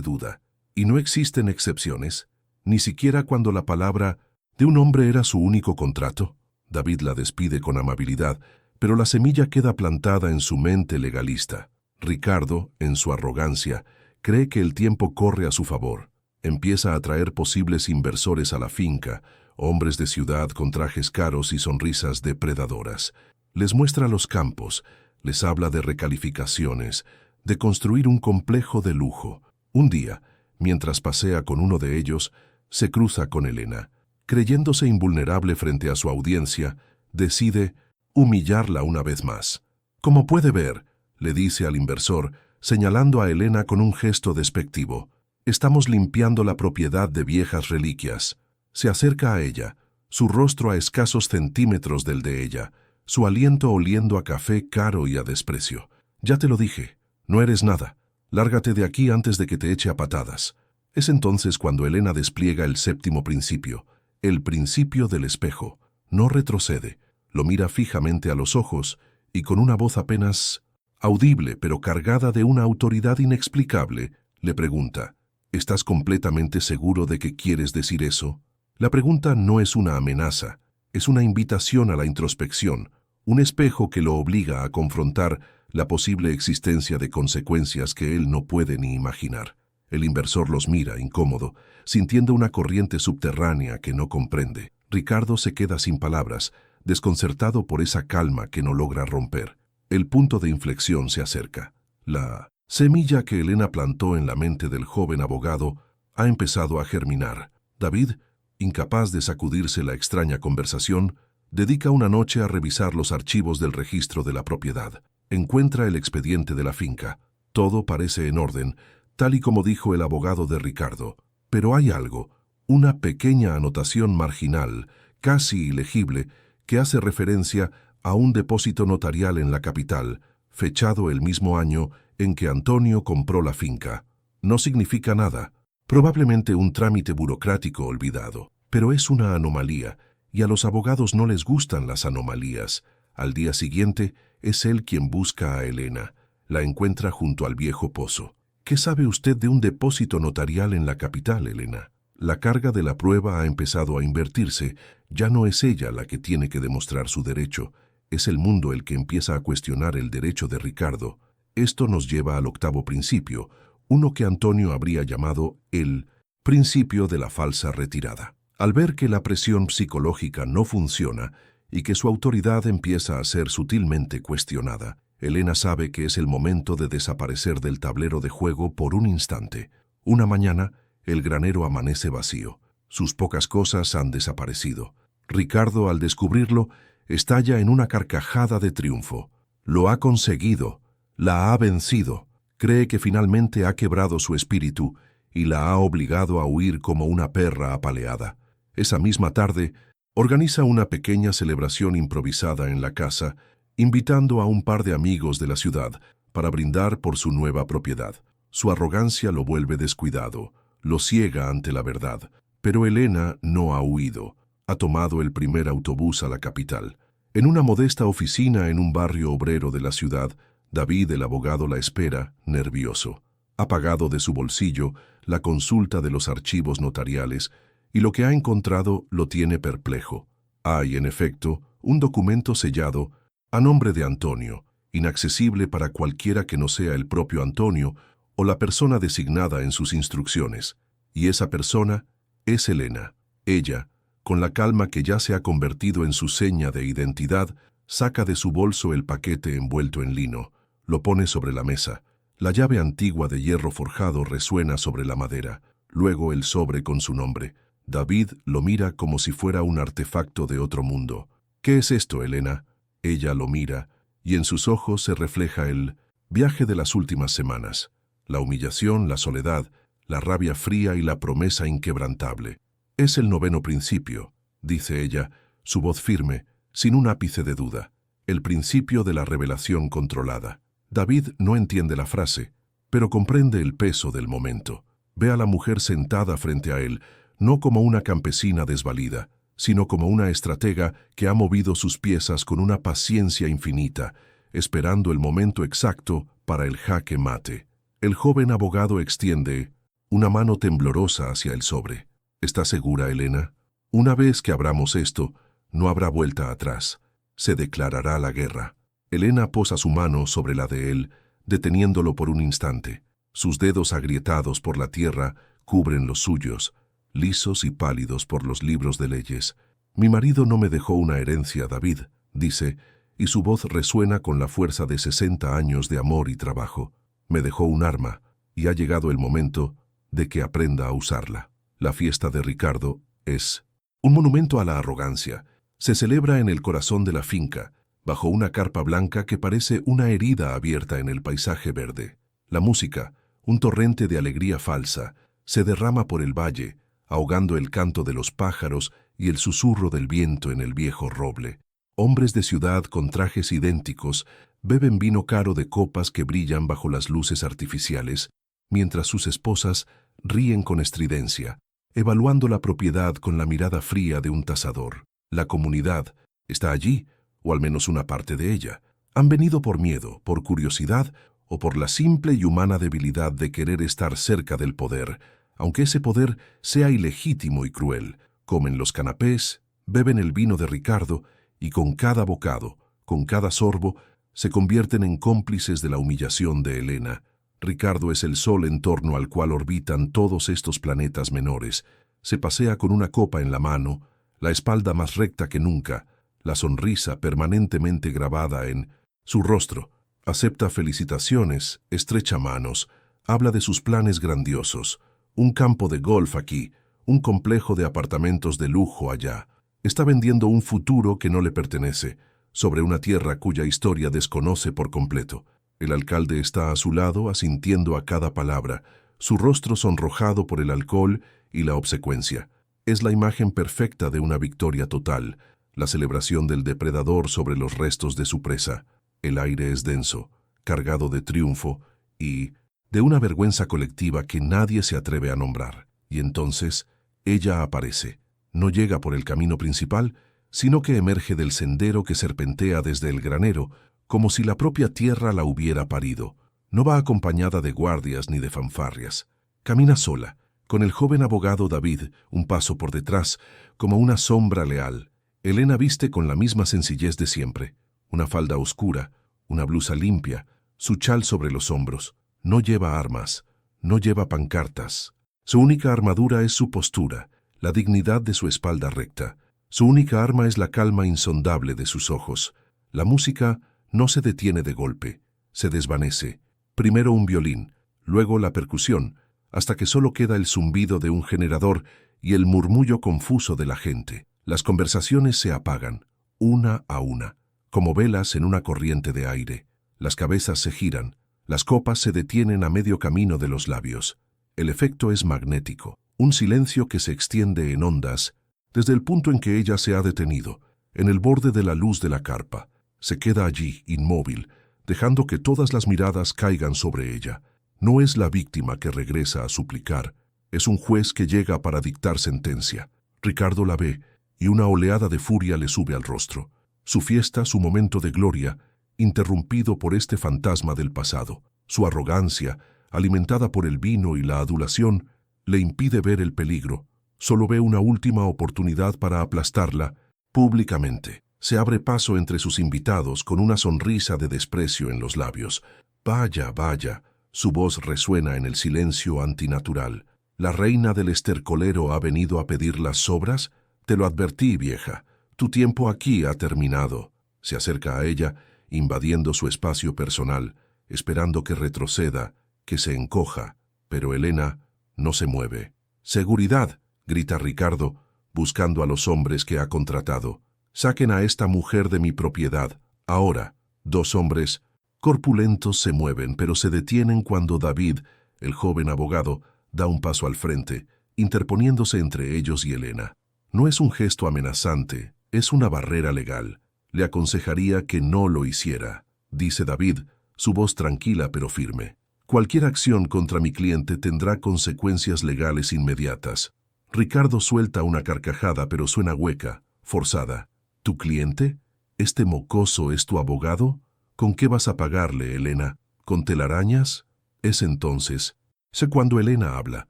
duda. Y no existen excepciones, ni siquiera cuando la palabra de un hombre era su único contrato. David la despide con amabilidad, pero la semilla queda plantada en su mente legalista. Ricardo, en su arrogancia, cree que el tiempo corre a su favor. Empieza a atraer posibles inversores a la finca, hombres de ciudad con trajes caros y sonrisas depredadoras. Les muestra los campos, les habla de recalificaciones, de construir un complejo de lujo. Un día, mientras pasea con uno de ellos, se cruza con Elena. Creyéndose invulnerable frente a su audiencia, decide humillarla una vez más. Como puede ver, le dice al inversor, señalando a Elena con un gesto despectivo, estamos limpiando la propiedad de viejas reliquias. Se acerca a ella, su rostro a escasos centímetros del de ella, su aliento oliendo a café caro y a desprecio. Ya te lo dije, no eres nada. Lárgate de aquí antes de que te eche a patadas. Es entonces cuando Elena despliega el séptimo principio, el principio del espejo. No retrocede, lo mira fijamente a los ojos y con una voz apenas audible pero cargada de una autoridad inexplicable, le pregunta, ¿estás completamente seguro de que quieres decir eso? La pregunta no es una amenaza, es una invitación a la introspección, un espejo que lo obliga a confrontar la posible existencia de consecuencias que él no puede ni imaginar. El inversor los mira, incómodo, sintiendo una corriente subterránea que no comprende. Ricardo se queda sin palabras, desconcertado por esa calma que no logra romper. El punto de inflexión se acerca. La semilla que Elena plantó en la mente del joven abogado ha empezado a germinar. David, incapaz de sacudirse la extraña conversación, dedica una noche a revisar los archivos del registro de la propiedad. Encuentra el expediente de la finca. Todo parece en orden, tal y como dijo el abogado de Ricardo. Pero hay algo, una pequeña anotación marginal, casi ilegible, que hace referencia a un depósito notarial en la capital, fechado el mismo año en que Antonio compró la finca. No significa nada, probablemente un trámite burocrático olvidado, pero es una anomalía, y a los abogados no les gustan las anomalías. Al día siguiente, es él quien busca a Elena. La encuentra junto al viejo pozo. ¿Qué sabe usted de un depósito notarial en la capital, Elena? La carga de la prueba ha empezado a invertirse. Ya no es ella la que tiene que demostrar su derecho. Es el mundo el que empieza a cuestionar el derecho de Ricardo. Esto nos lleva al octavo principio, uno que Antonio habría llamado el principio de la falsa retirada. Al ver que la presión psicológica no funciona y que su autoridad empieza a ser sutilmente cuestionada, Elena sabe que es el momento de desaparecer del tablero de juego por un instante. Una mañana, el granero amanece vacío. Sus pocas cosas han desaparecido. Ricardo, al descubrirlo, estalla en una carcajada de triunfo. Lo ha conseguido, la ha vencido. Cree que finalmente ha quebrado su espíritu y la ha obligado a huir como una perra apaleada. Esa misma tarde, organiza una pequeña celebración improvisada en la casa, invitando a un par de amigos de la ciudad para brindar por su nueva propiedad. Su arrogancia lo vuelve descuidado, lo ciega ante la verdad. Pero Elena no ha huido. Ha tomado el primer autobús a la capital. En una modesta oficina en un barrio obrero de la ciudad, David, el abogado, la espera, nervioso. Ha pagado de su bolsillo la consulta de los archivos notariales y lo que ha encontrado lo tiene perplejo. Hay, en efecto, un documento sellado a nombre de Antonio, inaccesible para cualquiera que no sea el propio Antonio o la persona designada en sus instrucciones. Y esa persona es Elena. Ella, con la calma que ya se ha convertido en su seña de identidad, saca de su bolso el paquete envuelto en lino, lo pone sobre la mesa. La llave antigua de hierro forjado resuena sobre la madera, luego el sobre con su nombre. David lo mira como si fuera un artefacto de otro mundo. ¿Qué es esto, Elena? Ella lo mira, y en sus ojos se refleja el viaje de las últimas semanas, la humillación, la soledad, la rabia fría y la promesa inquebrantable. Es el noveno principio, dice ella, su voz firme, sin un ápice de duda. El principio de la revelación controlada. David no entiende la frase. pero comprende el peso del momento. Ve a la mujer sentada frente a él, no como una campesina desvalida, sino como una estratega que ha movido sus piezas con una paciencia infinita, esperando el momento exacto para el jaque mate. El joven abogado extiende una mano temblorosa hacia el sobre. ¿Estás segura, Elena? Una vez que abramos esto, no habrá vuelta atrás. Se declarará la guerra. Elena posa su mano sobre la de él, deteniéndolo por un instante. Sus dedos agrietados por la tierra cubren los suyos, lisos y pálidos por los libros de leyes. Mi marido no me dejó una herencia, David, dice, y su voz resuena con la fuerza de 60 años de amor y trabajo. Me dejó un arma, y ha llegado el momento de que aprenda a usarla. La fiesta de Ricardo es un monumento a la arrogancia. Se celebra en el corazón de la finca, bajo una carpa blanca que parece una herida abierta en el paisaje verde. La música, un torrente de alegría falsa, se derrama por el valle, ahogando el canto de los pájaros y el susurro del viento en el viejo roble. Hombres de ciudad con trajes idénticos beben vino caro de copas que brillan bajo las luces artificiales, mientras sus esposas ríen con estridencia, evaluando la propiedad con la mirada fría de un tasador. La comunidad está allí, o al menos una parte de ella. Han venido por miedo, por curiosidad o por la simple y humana debilidad de querer estar cerca del poder, aunque ese poder sea ilegítimo y cruel. Comen los canapés, beben el vino de Ricardo y con cada bocado, con cada sorbo, se convierten en cómplices de la humillación de Elena. Ricardo es el sol en torno al cual orbitan todos estos planetas menores. Se pasea con una copa en la mano, la espalda más recta que nunca, la sonrisa permanentemente grabada en su rostro. Acepta felicitaciones, estrecha manos, habla de sus planes grandiosos. Un campo de golf aquí, un complejo de apartamentos de lujo allá. Está vendiendo un futuro que no le pertenece, sobre una tierra cuya historia desconoce por completo. El alcalde está a su lado, asintiendo a cada palabra, su rostro sonrojado por el alcohol y la obsecuencia. Es la imagen perfecta de una victoria total, la celebración del depredador sobre los restos de su presa. El aire es denso, cargado de triunfo y de una vergüenza colectiva que nadie se atreve a nombrar. Y entonces, ella aparece. No llega por el camino principal, sino que emerge del sendero que serpentea desde el granero, como si la propia tierra la hubiera parido. No va acompañada de guardias ni de fanfarrias. Camina sola, con el joven abogado David un paso por detrás, como una sombra leal. Elena viste con la misma sencillez de siempre, una falda oscura, una blusa limpia, su chal sobre los hombros. No lleva armas, no lleva pancartas. Su única armadura es su postura, la dignidad de su espalda recta. Su única arma es la calma insondable de sus ojos. La música no se detiene de golpe, se desvanece. Primero un violín, luego la percusión, hasta que solo queda el zumbido de un generador y el murmullo confuso de la gente. Las conversaciones se apagan, una a una, como velas en una corriente de aire. Las cabezas se giran, las copas se detienen a medio camino de los labios. El efecto es magnético, un silencio que se extiende en ondas, desde el punto en que ella se ha detenido, en el borde de la luz de la carpa. Se queda allí, inmóvil, dejando que todas las miradas caigan sobre ella. No es la víctima que regresa a suplicar, es un juez que llega para dictar sentencia. Ricardo la ve, y una oleada de furia le sube al rostro. Su fiesta, su momento de gloria, interrumpido por este fantasma del pasado. Su arrogancia, alimentada por el vino y la adulación, le impide ver el peligro. Solo ve una última oportunidad para aplastarla públicamente. Se abre paso entre sus invitados con una sonrisa de desprecio en los labios. Vaya, vaya, su voz resuena en el silencio antinatural. ¿La reina del estercolero ha venido a pedir las sobras? Te lo advertí, vieja. Tu tiempo aquí ha terminado. Se acerca a ella, invadiendo su espacio personal, esperando que retroceda, que se encoja. Pero Elena no se mueve. «¡Seguridad!», grita Ricardo, buscando a los hombres que ha contratado. «Saquen a esta mujer de mi propiedad, ahora». Dos hombres corpulentos se mueven, pero se detienen cuando David, el joven abogado, da un paso al frente, interponiéndose entre ellos y Elena. No es un gesto amenazante, es una barrera legal. Le aconsejaría que no lo hiciera, dice David, su voz tranquila pero firme. Cualquier acción contra mi cliente tendrá consecuencias legales inmediatas. Ricardo suelta una carcajada, pero suena hueca, forzada. ¿Tu cliente? ¿Este mocoso es tu abogado? ¿Con qué vas a pagarle, Elena? ¿Con telarañas? Es entonces. Sé cuando Elena habla.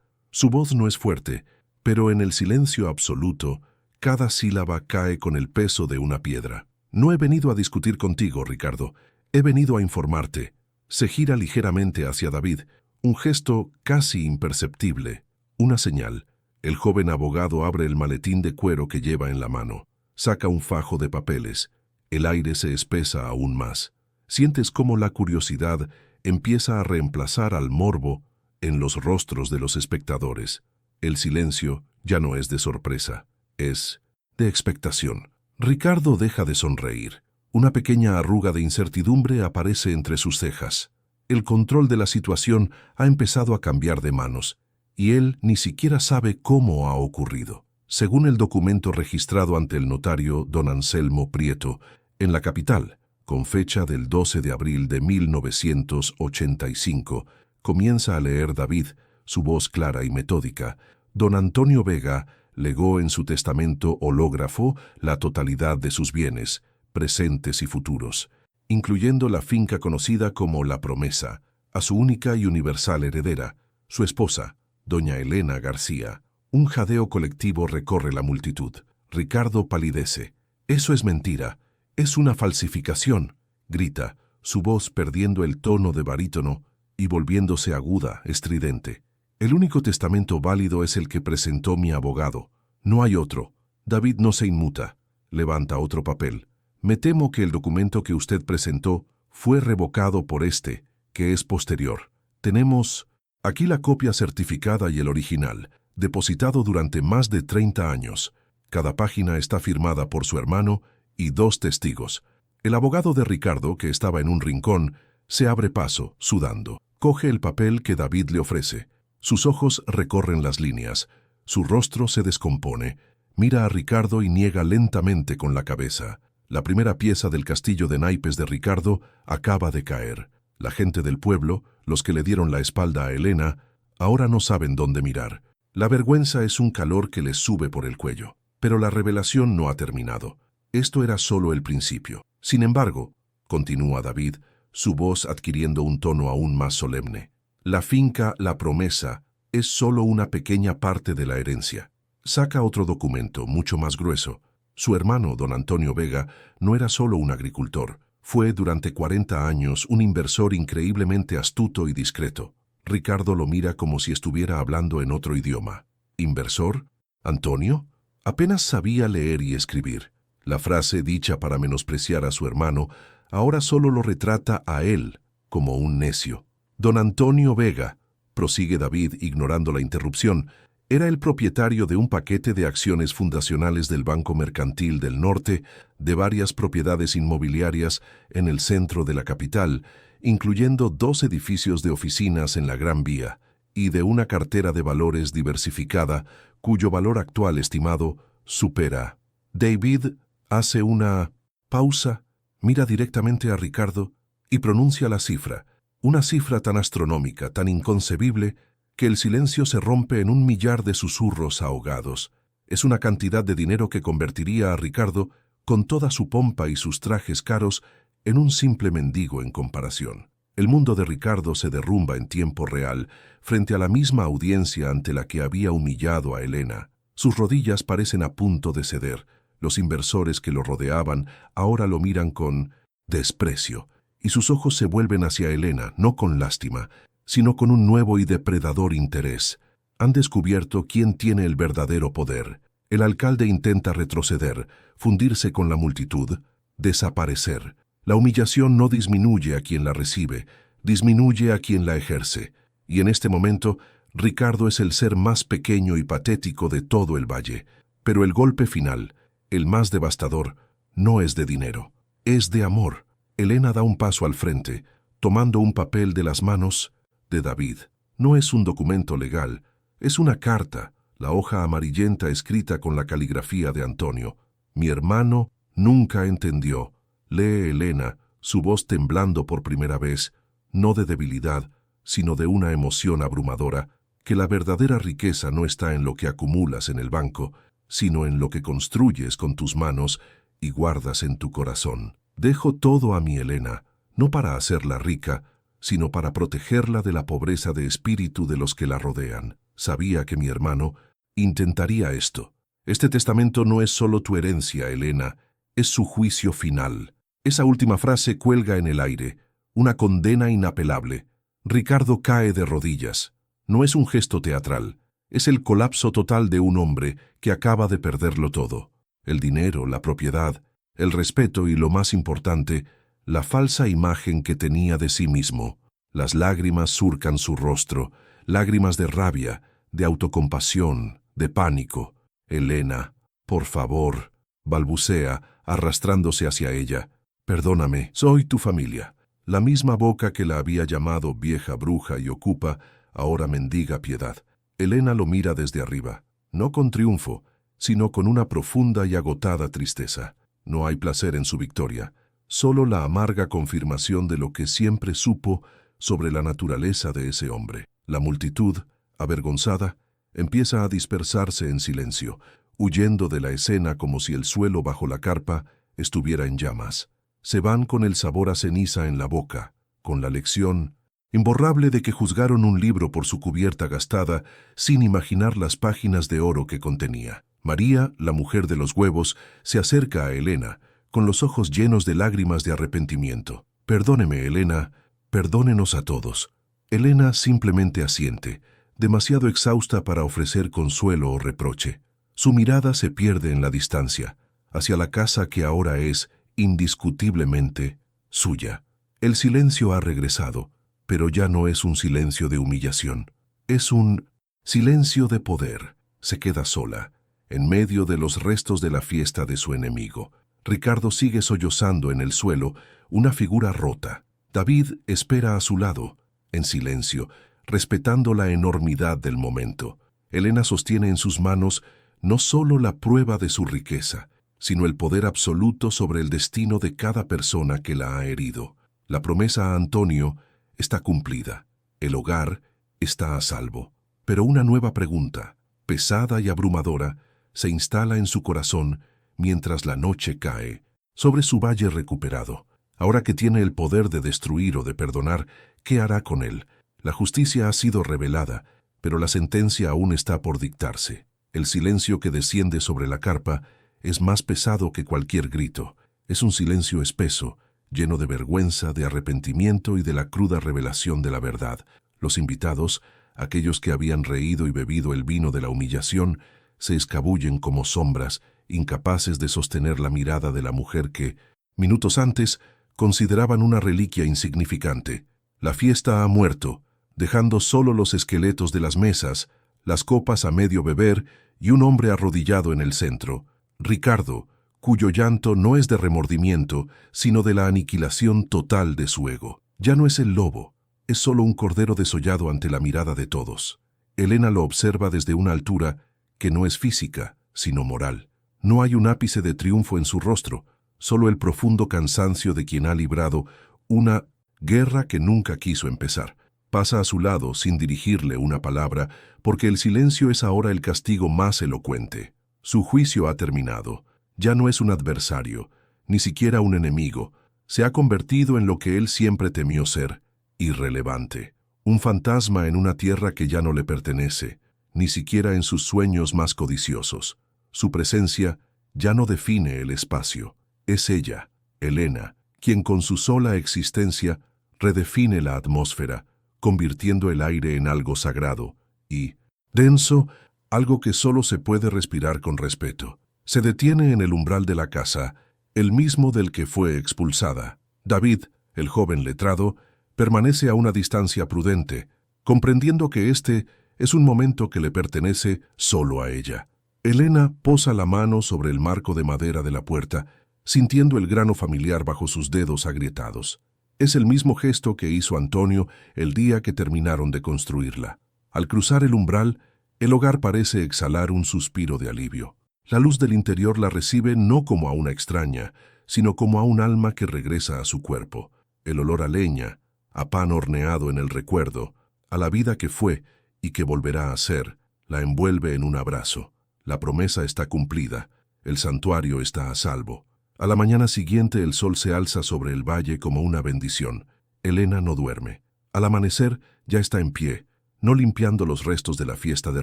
Su voz no es fuerte, pero en el silencio absoluto, cada sílaba cae con el peso de una piedra. No he venido a discutir contigo, Ricardo. He venido a informarte. Se gira ligeramente hacia David, un gesto casi imperceptible, una señal. El joven abogado abre el maletín de cuero que lleva en la mano. Saca un fajo de papeles. El aire se espesa aún más. Sientes cómo la curiosidad empieza a reemplazar al morbo en los rostros de los espectadores. El silencio ya no es de sorpresa, es de expectación. Ricardo deja de sonreír. Una pequeña arruga de incertidumbre aparece entre sus cejas. El control de la situación ha empezado a cambiar de manos, y él ni siquiera sabe cómo ha ocurrido. Según el documento registrado ante el notario don Anselmo Prieto, en la capital, con fecha del 12 de abril de 1985, comienza a leer David, su voz clara y metódica. Don Antonio Vega legó en su testamento hológrafo la totalidad de sus bienes, presentes y futuros, incluyendo la finca conocida como La Promesa, a su única y universal heredera, su esposa, doña Elena García. Un jadeo colectivo recorre la multitud. Ricardo palidece. «Eso es mentira. Es una falsificación», grita, su voz perdiendo el tono de barítono y volviéndose aguda, estridente. «El único testamento válido es el que presentó mi abogado. No hay otro. David no se inmuta». Levanta otro papel. «Me temo que el documento que usted presentó fue revocado por este, que es posterior. Tenemos aquí la copia certificada y el original, depositado durante más de 30 años. Cada página está firmada por su hermano y 2 testigos». El abogado de Ricardo, que estaba en un rincón, se abre paso, sudando. Coge el papel que David le ofrece. Sus ojos recorren las líneas. Su rostro se descompone. Mira a Ricardo y niega lentamente con la cabeza. La primera pieza del castillo de naipes de Ricardo acaba de caer. La gente del pueblo, los que le dieron la espalda a Elena, ahora no saben dónde mirar. La vergüenza es un calor que les sube por el cuello. Pero la revelación no ha terminado. Esto era solo el principio. Sin embargo, continúa David, su voz adquiriendo un tono aún más solemne, la finca La Promesa es solo una pequeña parte de la herencia. Saca otro documento, mucho más grueso. Su hermano, don Antonio Vega, no era solo un agricultor. Fue durante 40 años un inversor increíblemente astuto y discreto. Ricardo lo mira como si estuviera hablando en otro idioma. ¿Inversor? ¿Antonio? Apenas sabía leer y escribir. La frase dicha para menospreciar a su hermano ahora solo lo retrata a él como un necio. Don Antonio Vega, prosigue David ignorando la interrupción, era el propietario de un paquete de acciones fundacionales del Banco Mercantil del Norte, de varias propiedades inmobiliarias en el centro de la capital, incluyendo 2 edificios de oficinas en la Gran Vía, y de una cartera de valores diversificada, cuyo valor actual estimado supera. David hace una pausa, mira directamente a Ricardo y pronuncia la cifra, una cifra tan astronómica, tan inconcebible, que el silencio se rompe en un millar de susurros ahogados. Es una cantidad de dinero que convertiría a Ricardo, con toda su pompa y sus trajes caros, en un simple mendigo en comparación. El mundo de Ricardo se derrumba en tiempo real, frente a la misma audiencia ante la que había humillado a Elena. Sus rodillas parecen a punto de ceder. Los inversores que lo rodeaban ahora lo miran con desprecio, y sus ojos se vuelven hacia Elena, no con lástima, sino con un nuevo y depredador interés. Han descubierto quién tiene el verdadero poder. El alcalde intenta retroceder, fundirse con la multitud, desaparecer. La humillación no disminuye a quien la recibe, disminuye a quien la ejerce. Y en este momento, Ricardo es el ser más pequeño y patético de todo el valle. Pero el golpe final, el más devastador, no es de dinero, es de amor. Elena da un paso al frente, tomando un papel de las manos de David. No es un documento legal, es una carta, la hoja amarillenta escrita con la caligrafía de Antonio. «Mi hermano nunca entendió», lee Elena, su voz temblando por primera vez, no de debilidad, sino de una emoción abrumadora, que la verdadera riqueza no está en lo que acumulas en el banco, sino en lo que construyes con tus manos y guardas en tu corazón. Dejo todo a mi Elena, no para hacerla rica, sino para protegerla de la pobreza de espíritu de los que la rodean. Sabía que mi hermano intentaría esto. Este testamento no es solo tu herencia, Elena, es su juicio final. Esa última frase cuelga en el aire, una condena inapelable. Ricardo cae de rodillas. No es un gesto teatral, es el colapso total de un hombre que acaba de perderlo todo. El dinero, la propiedad, el respeto y, lo más importante, la falsa imagen que tenía de sí mismo. Las lágrimas surcan su rostro, lágrimas de rabia, de autocompasión, de pánico. Elena, por favor, balbucea, arrastrándose hacia ella. Perdóname, soy tu familia. La misma boca que la había llamado vieja bruja y ocupa, ahora mendiga piedad. Elena lo mira desde arriba, no con triunfo, sino con una profunda y agotada tristeza. No hay placer en su victoria, solo la amarga confirmación de lo que siempre supo sobre la naturaleza de ese hombre. La multitud, avergonzada, empieza a dispersarse en silencio, huyendo de la escena como si el suelo bajo la carpa estuviera en llamas. Se van con el sabor a ceniza en la boca, con la lección imborrable de que juzgaron un libro por su cubierta gastada sin imaginar las páginas de oro que contenía. María, la mujer de los huevos, se acerca a Elena, con los ojos llenos de lágrimas de arrepentimiento. Perdóneme, Elena, perdónenos a todos. Elena simplemente asiente, demasiado exhausta para ofrecer consuelo o reproche. Su mirada se pierde en la distancia, hacia la casa que ahora es, indiscutiblemente, suya. El silencio ha regresado, pero ya no es un silencio de humillación. Es un silencio de poder. Se queda sola, en medio de los restos de la fiesta de su enemigo. Ricardo sigue sollozando en el suelo, una figura rota. David espera a su lado, en silencio, respetando la enormidad del momento. Elena sostiene en sus manos no solo la prueba de su riqueza, sino el poder absoluto sobre el destino de cada persona que la ha herido. La promesa a Antonio está cumplida. El hogar está a salvo. Pero una nueva pregunta, pesada y abrumadora, se instala en su corazón mientras la noche cae sobre su valle recuperado. Ahora que tiene el poder de destruir o de perdonar, ¿qué hará con él? La justicia ha sido revelada, pero la sentencia aún está por dictarse. El silencio que desciende sobre la carpa es más pesado que cualquier grito. Es un silencio espeso, lleno de vergüenza, de arrepentimiento y de la cruda revelación de la verdad. Los invitados, aquellos que habían reído y bebido el vino de la humillación, se escabullen como sombras, incapaces de sostener la mirada de la mujer que, minutos antes, consideraban una reliquia insignificante. La fiesta ha muerto, dejando solo los esqueletos de las mesas, las copas a medio beber y un hombre arrodillado en el centro. Ricardo, cuyo llanto no es de remordimiento, sino de la aniquilación total de su ego. Ya no es el lobo, es solo un cordero desollado ante la mirada de todos. Elena lo observa desde una altura que no es física, sino moral. No hay un ápice de triunfo en su rostro, solo el profundo cansancio de quien ha librado una guerra que nunca quiso empezar. Pasa a su lado sin dirigirle una palabra, porque el silencio es ahora el castigo más elocuente. Su juicio ha terminado. Ya no es un adversario, ni siquiera un enemigo. Se ha convertido en lo que él siempre temió ser, irrelevante. Un fantasma en una tierra que ya no le pertenece, ni siquiera en sus sueños más codiciosos. Su presencia ya no define el espacio. Es ella, Elena, quien con su sola existencia redefine la atmósfera, convirtiendo el aire en algo sagrado y denso, algo que solo se puede respirar con respeto. Se detiene en el umbral de la casa, el mismo del que fue expulsada. David, el joven letrado, permanece a una distancia prudente, comprendiendo que este es un momento que le pertenece solo a ella. Elena posa la mano sobre el marco de madera de la puerta, sintiendo el grano familiar bajo sus dedos agrietados. Es el mismo gesto que hizo Antonio el día que terminaron de construirla. Al cruzar el umbral, el hogar parece exhalar un suspiro de alivio. La luz del interior la recibe no como a una extraña, sino como a un alma que regresa a su cuerpo. El olor a leña, a pan horneado en el recuerdo, a la vida que fue y que volverá a ser, la envuelve en un abrazo. La promesa está cumplida, el santuario está a salvo. A la mañana siguiente el sol se alza sobre el valle como una bendición. Elena no duerme. Al amanecer ya está en pie, no limpiando los restos de la fiesta de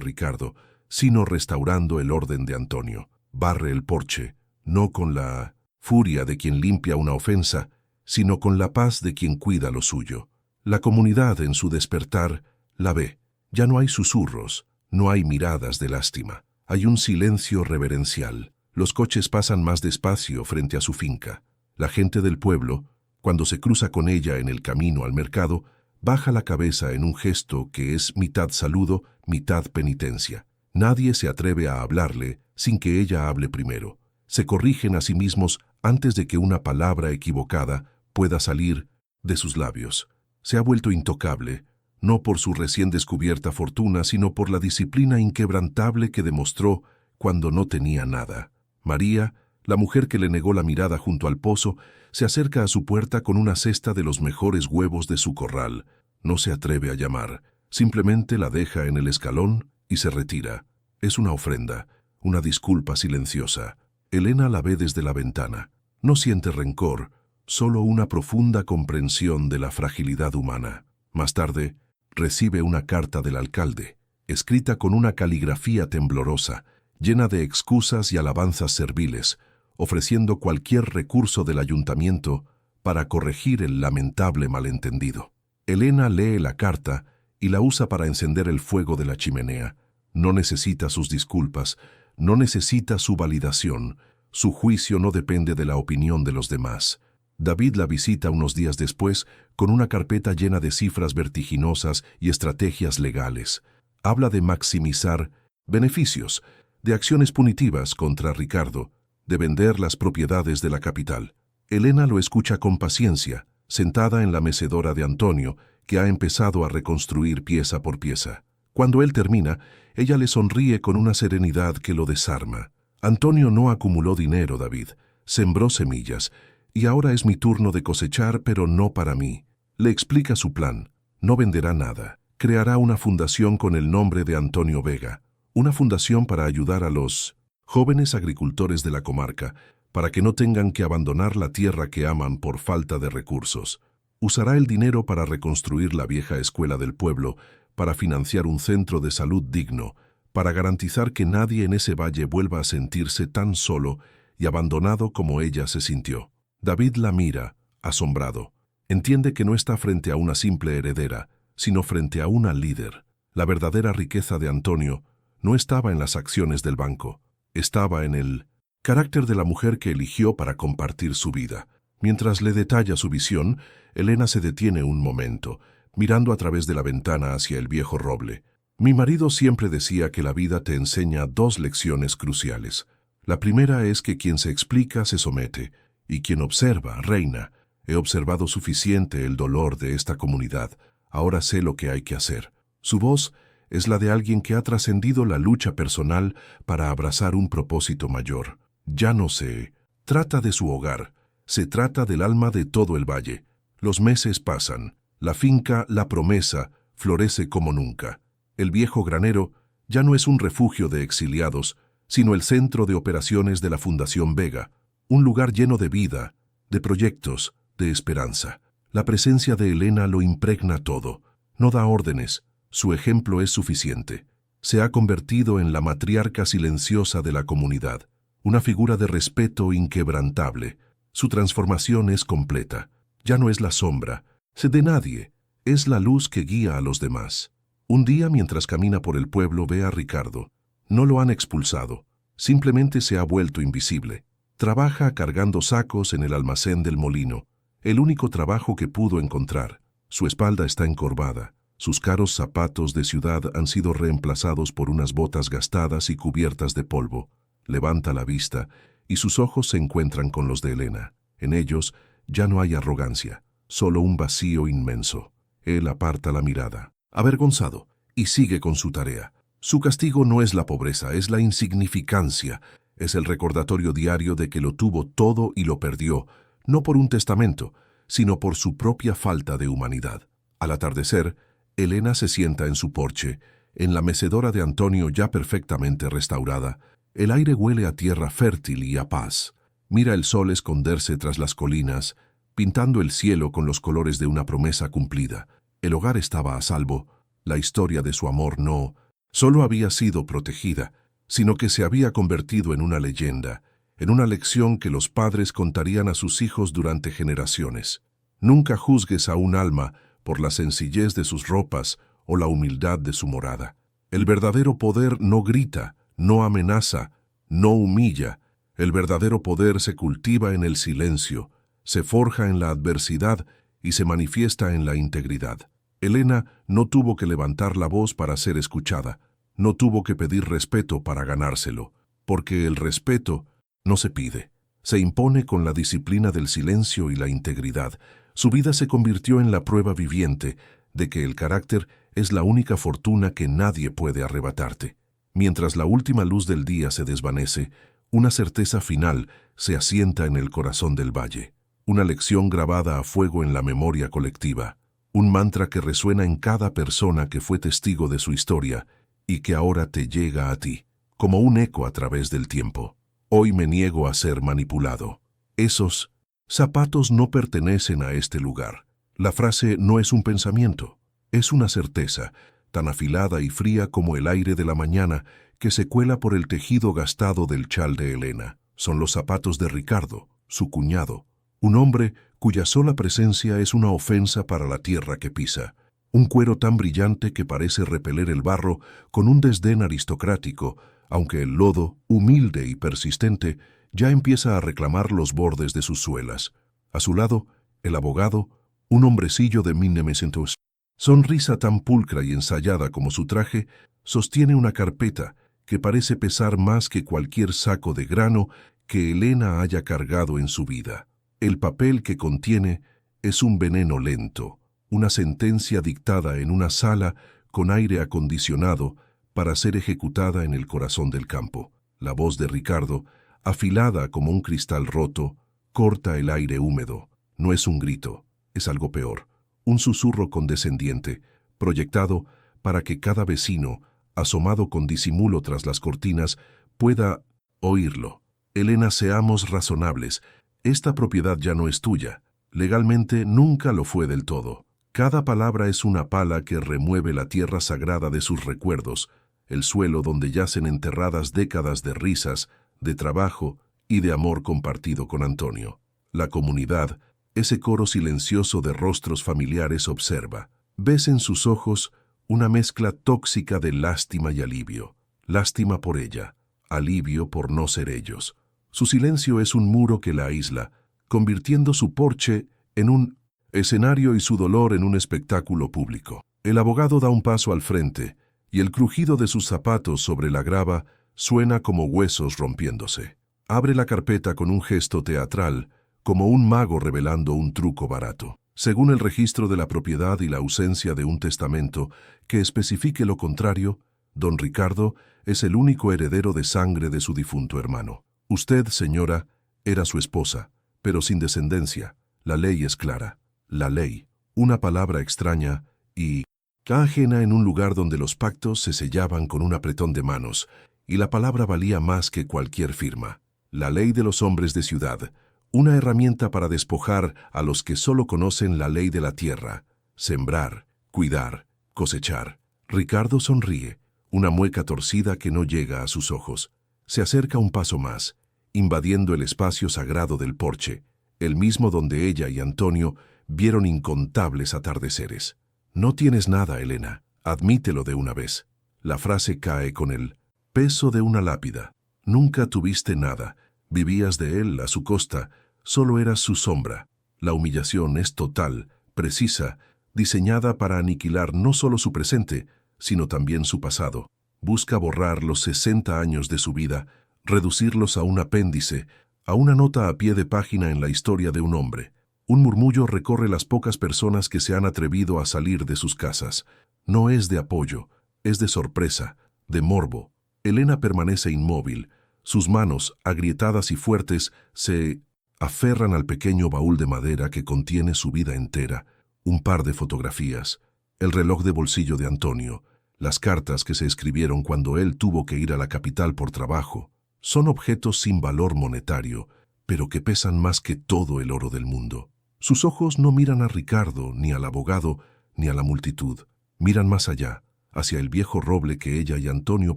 Ricardo, sino restaurando el orden de Antonio. Barre el porche, no con la furia de quien limpia una ofensa, sino con la paz de quien cuida lo suyo. La comunidad en su despertar la ve. Ya no hay susurros, no hay miradas de lástima. Hay un silencio reverencial. Los coches pasan más despacio frente a su finca. La gente del pueblo, cuando se cruza con ella en el camino al mercado, baja la cabeza en un gesto que es mitad saludo, mitad penitencia. Nadie se atreve a hablarle sin que ella hable primero. Se corrigen a sí mismos antes de que una palabra equivocada pueda salir de sus labios. Se ha vuelto intocable, no por su recién descubierta fortuna, sino por la disciplina inquebrantable que demostró cuando no tenía nada. María, la mujer que le negó la mirada junto al pozo, se acerca a su puerta con una cesta de los mejores huevos de su corral. No se atreve a llamar, simplemente la deja en el escalón y se retira. Es una ofrenda, una disculpa silenciosa. Elena la ve desde la ventana. No siente rencor, solo una profunda comprensión de la fragilidad humana. Más tarde, recibe una carta del alcalde, escrita con una caligrafía temblorosa, llena de excusas y alabanzas serviles, ofreciendo cualquier recurso del ayuntamiento para corregir el lamentable malentendido. Elena lee la carta y la usa para encender el fuego de la chimenea. No necesita sus disculpas, no necesita su validación, su juicio no depende de la opinión de los demás. David la visita unos días después con una carpeta llena de cifras vertiginosas y estrategias legales. Habla de maximizar beneficios, de acciones punitivas contra Ricardo, de vender las propiedades de la capital. Elena lo escucha con paciencia, sentada en la mecedora de Antonio, que ha empezado a reconstruir pieza por pieza. Cuando él termina, ella le sonríe con una serenidad que lo desarma. Antonio no acumuló dinero, David, sembró semillas, y ahora es mi turno de cosechar, pero no para mí. Le explica su plan. No venderá nada. Creará una fundación con el nombre de Antonio Vega. Una fundación para ayudar a los jóvenes agricultores de la comarca, para que no tengan que abandonar la tierra que aman por falta de recursos. Usará el dinero para reconstruir la vieja escuela del pueblo, para financiar un centro de salud digno, para garantizar que nadie en ese valle vuelva a sentirse tan solo y abandonado como ella se sintió. David la mira, asombrado. Entiende que no está frente a una simple heredera, sino frente a una líder. La verdadera riqueza de Antonio no estaba en las acciones del banco, estaba en el carácter de la mujer que eligió para compartir su vida. Mientras le detalla su visión, Elena se detiene un momento, mirando a través de la ventana hacia el viejo roble. Mi marido siempre decía que la vida te enseña dos lecciones cruciales. La primera es que quien se explica se somete, y quien observa reina. He observado suficiente el dolor de esta comunidad. Ahora sé lo que hay que hacer. Su voz es la de alguien que ha trascendido la lucha personal para abrazar un propósito mayor. Ya no se trata de su hogar, se trata del alma de todo el valle. Los meses pasan. La finca, la promesa, florece como nunca. El viejo granero ya no es un refugio de exiliados, sino el centro de operaciones de la Fundación Vega, un lugar lleno de vida, de proyectos, de esperanza. La presencia de Elena lo impregna todo. No da órdenes, su ejemplo es suficiente. Se ha convertido en la matriarca silenciosa de la comunidad, una figura de respeto inquebrantable. Su transformación es completa. Ya no es la sombra de nadie, es la luz que guía a los demás. Un día, mientras camina por el pueblo, ve a Ricardo. No lo han expulsado, simplemente se ha vuelto invisible. Trabaja cargando sacos en el almacén del molino, el único trabajo que pudo encontrar. Su espalda está encorvada, sus caros zapatos de ciudad han sido reemplazados por unas botas gastadas y cubiertas de polvo. Levanta la vista y sus ojos se encuentran con los de Elena. En ellos ya no hay arrogancia, solo un vacío inmenso. Él aparta la mirada, avergonzado, y sigue con su tarea. Su castigo no es la pobreza, es la insignificancia. Es el recordatorio diario de que lo tuvo todo y lo perdió, no por un testamento, sino por su propia falta de humanidad. Al atardecer, Elena se sienta en su porche, en la mecedora de Antonio ya perfectamente restaurada. El aire huele a tierra fértil y a paz. Mira el sol esconderse tras las colinas, pintando el cielo con los colores de una promesa cumplida. El hogar estaba a salvo. La historia de su amor no solo había sido protegida, sino que se había convertido en una leyenda, en una lección que los padres contarían a sus hijos durante generaciones. Nunca juzgues a un alma por la sencillez de sus ropas o la humildad de su morada. El verdadero poder no grita, no amenaza, no humilla. El verdadero poder se cultiva en el silencio, se forja en la adversidad y se manifiesta en la integridad. Elena no tuvo que levantar la voz para ser escuchada, no tuvo que pedir respeto para ganárselo, porque el respeto no se pide, se impone con la disciplina del silencio y la integridad. Su vida se convirtió en la prueba viviente de que el carácter es la única fortuna que nadie puede arrebatarte. Mientras la última luz del día se desvanece, una certeza final se asienta en el corazón del valle, una lección grabada a fuego en la memoria colectiva, un mantra que resuena en cada persona que fue testigo de su historia y que ahora te llega a ti, como un eco a través del tiempo. Hoy me niego a ser manipulado. Esos zapatos no pertenecen a este lugar. La frase no es un pensamiento, es una certeza, tan afilada y fría como el aire de la mañana que se cuela por el tejido gastado del chal de Elena. Son los zapatos de Ricardo, su cuñado, un hombre cuya sola presencia es una ofensa para la tierra que pisa. Un cuero tan brillante que parece repeler el barro con un desdén aristocrático, aunque el lodo, humilde y persistente, ya empieza a reclamar los bordes de sus suelas. A su lado, el abogado, un hombrecillo de 1900. Sonrisa tan pulcra y ensayada como su traje, sostiene una carpeta que parece pesar más que cualquier saco de grano que Elena haya cargado en su vida. El papel que contiene es un veneno lento, una sentencia dictada en una sala con aire acondicionado para ser ejecutada en el corazón del campo. La voz de Ricardo, afilada como un cristal roto, corta el aire húmedo. No es un grito, es algo peor, un susurro condescendiente, proyectado para que cada vecino, asomado con disimulo tras las cortinas, pueda oírlo. Elena, seamos razonables. Esta propiedad ya no es tuya. Legalmente nunca lo fue del todo. Cada palabra es una pala que remueve la tierra sagrada de sus recuerdos, el suelo donde yacen enterradas décadas de risas, de trabajo y de amor compartido con Antonio. La comunidad, ese coro silencioso de rostros familiares, observa. Ves en sus ojos una mezcla tóxica de lástima y alivio. Lástima por ella, alivio por no ser ellos. Su silencio es un muro que la aísla, convirtiendo su porche en un escenario y su dolor en un espectáculo público. El abogado da un paso al frente, y el crujido de sus zapatos sobre la grava suena como huesos rompiéndose. Abre la carpeta con un gesto teatral, como un mago revelando un truco barato. Según el registro de la propiedad y la ausencia de un testamento que especifique lo contrario, don Ricardo es el único heredero de sangre de su difunto hermano. Usted, señora, era su esposa, pero sin descendencia. La ley es clara. La ley, una palabra extraña y ajena en un lugar donde los pactos se sellaban con un apretón de manos, y la palabra valía más que cualquier firma. La ley de los hombres de ciudad, una herramienta para despojar a los que solo conocen la ley de la tierra, sembrar, cuidar, cosechar. Ricardo sonríe, una mueca torcida que no llega a sus ojos. Se acerca un paso más, invadiendo el espacio sagrado del porche, el mismo donde ella y Antonio vieron incontables atardeceres. No tienes nada, Elena, admítelo de una vez. La frase cae con el peso de una lápida. Nunca tuviste nada, vivías de él a su costa, solo eras su sombra. La humillación es total, precisa, diseñada para aniquilar no solo su presente, sino también su pasado. Busca borrar los 60 años de su vida, reducirlos a un apéndice, a una nota a pie de página en la historia de un hombre. Un murmullo recorre las pocas personas que se han atrevido a salir de sus casas. No es de apoyo, es de sorpresa, de morbo. Elena permanece inmóvil. Sus manos, agrietadas y fuertes, se aferran al pequeño baúl de madera que contiene su vida entera, un par de fotografías, el reloj de bolsillo de Antonio, las cartas que se escribieron cuando él tuvo que ir a la capital por trabajo, son objetos sin valor monetario, pero que pesan más que todo el oro del mundo. Sus ojos no miran a Ricardo, ni al abogado, ni a la multitud. Miran más allá, hacia el viejo roble que ella y Antonio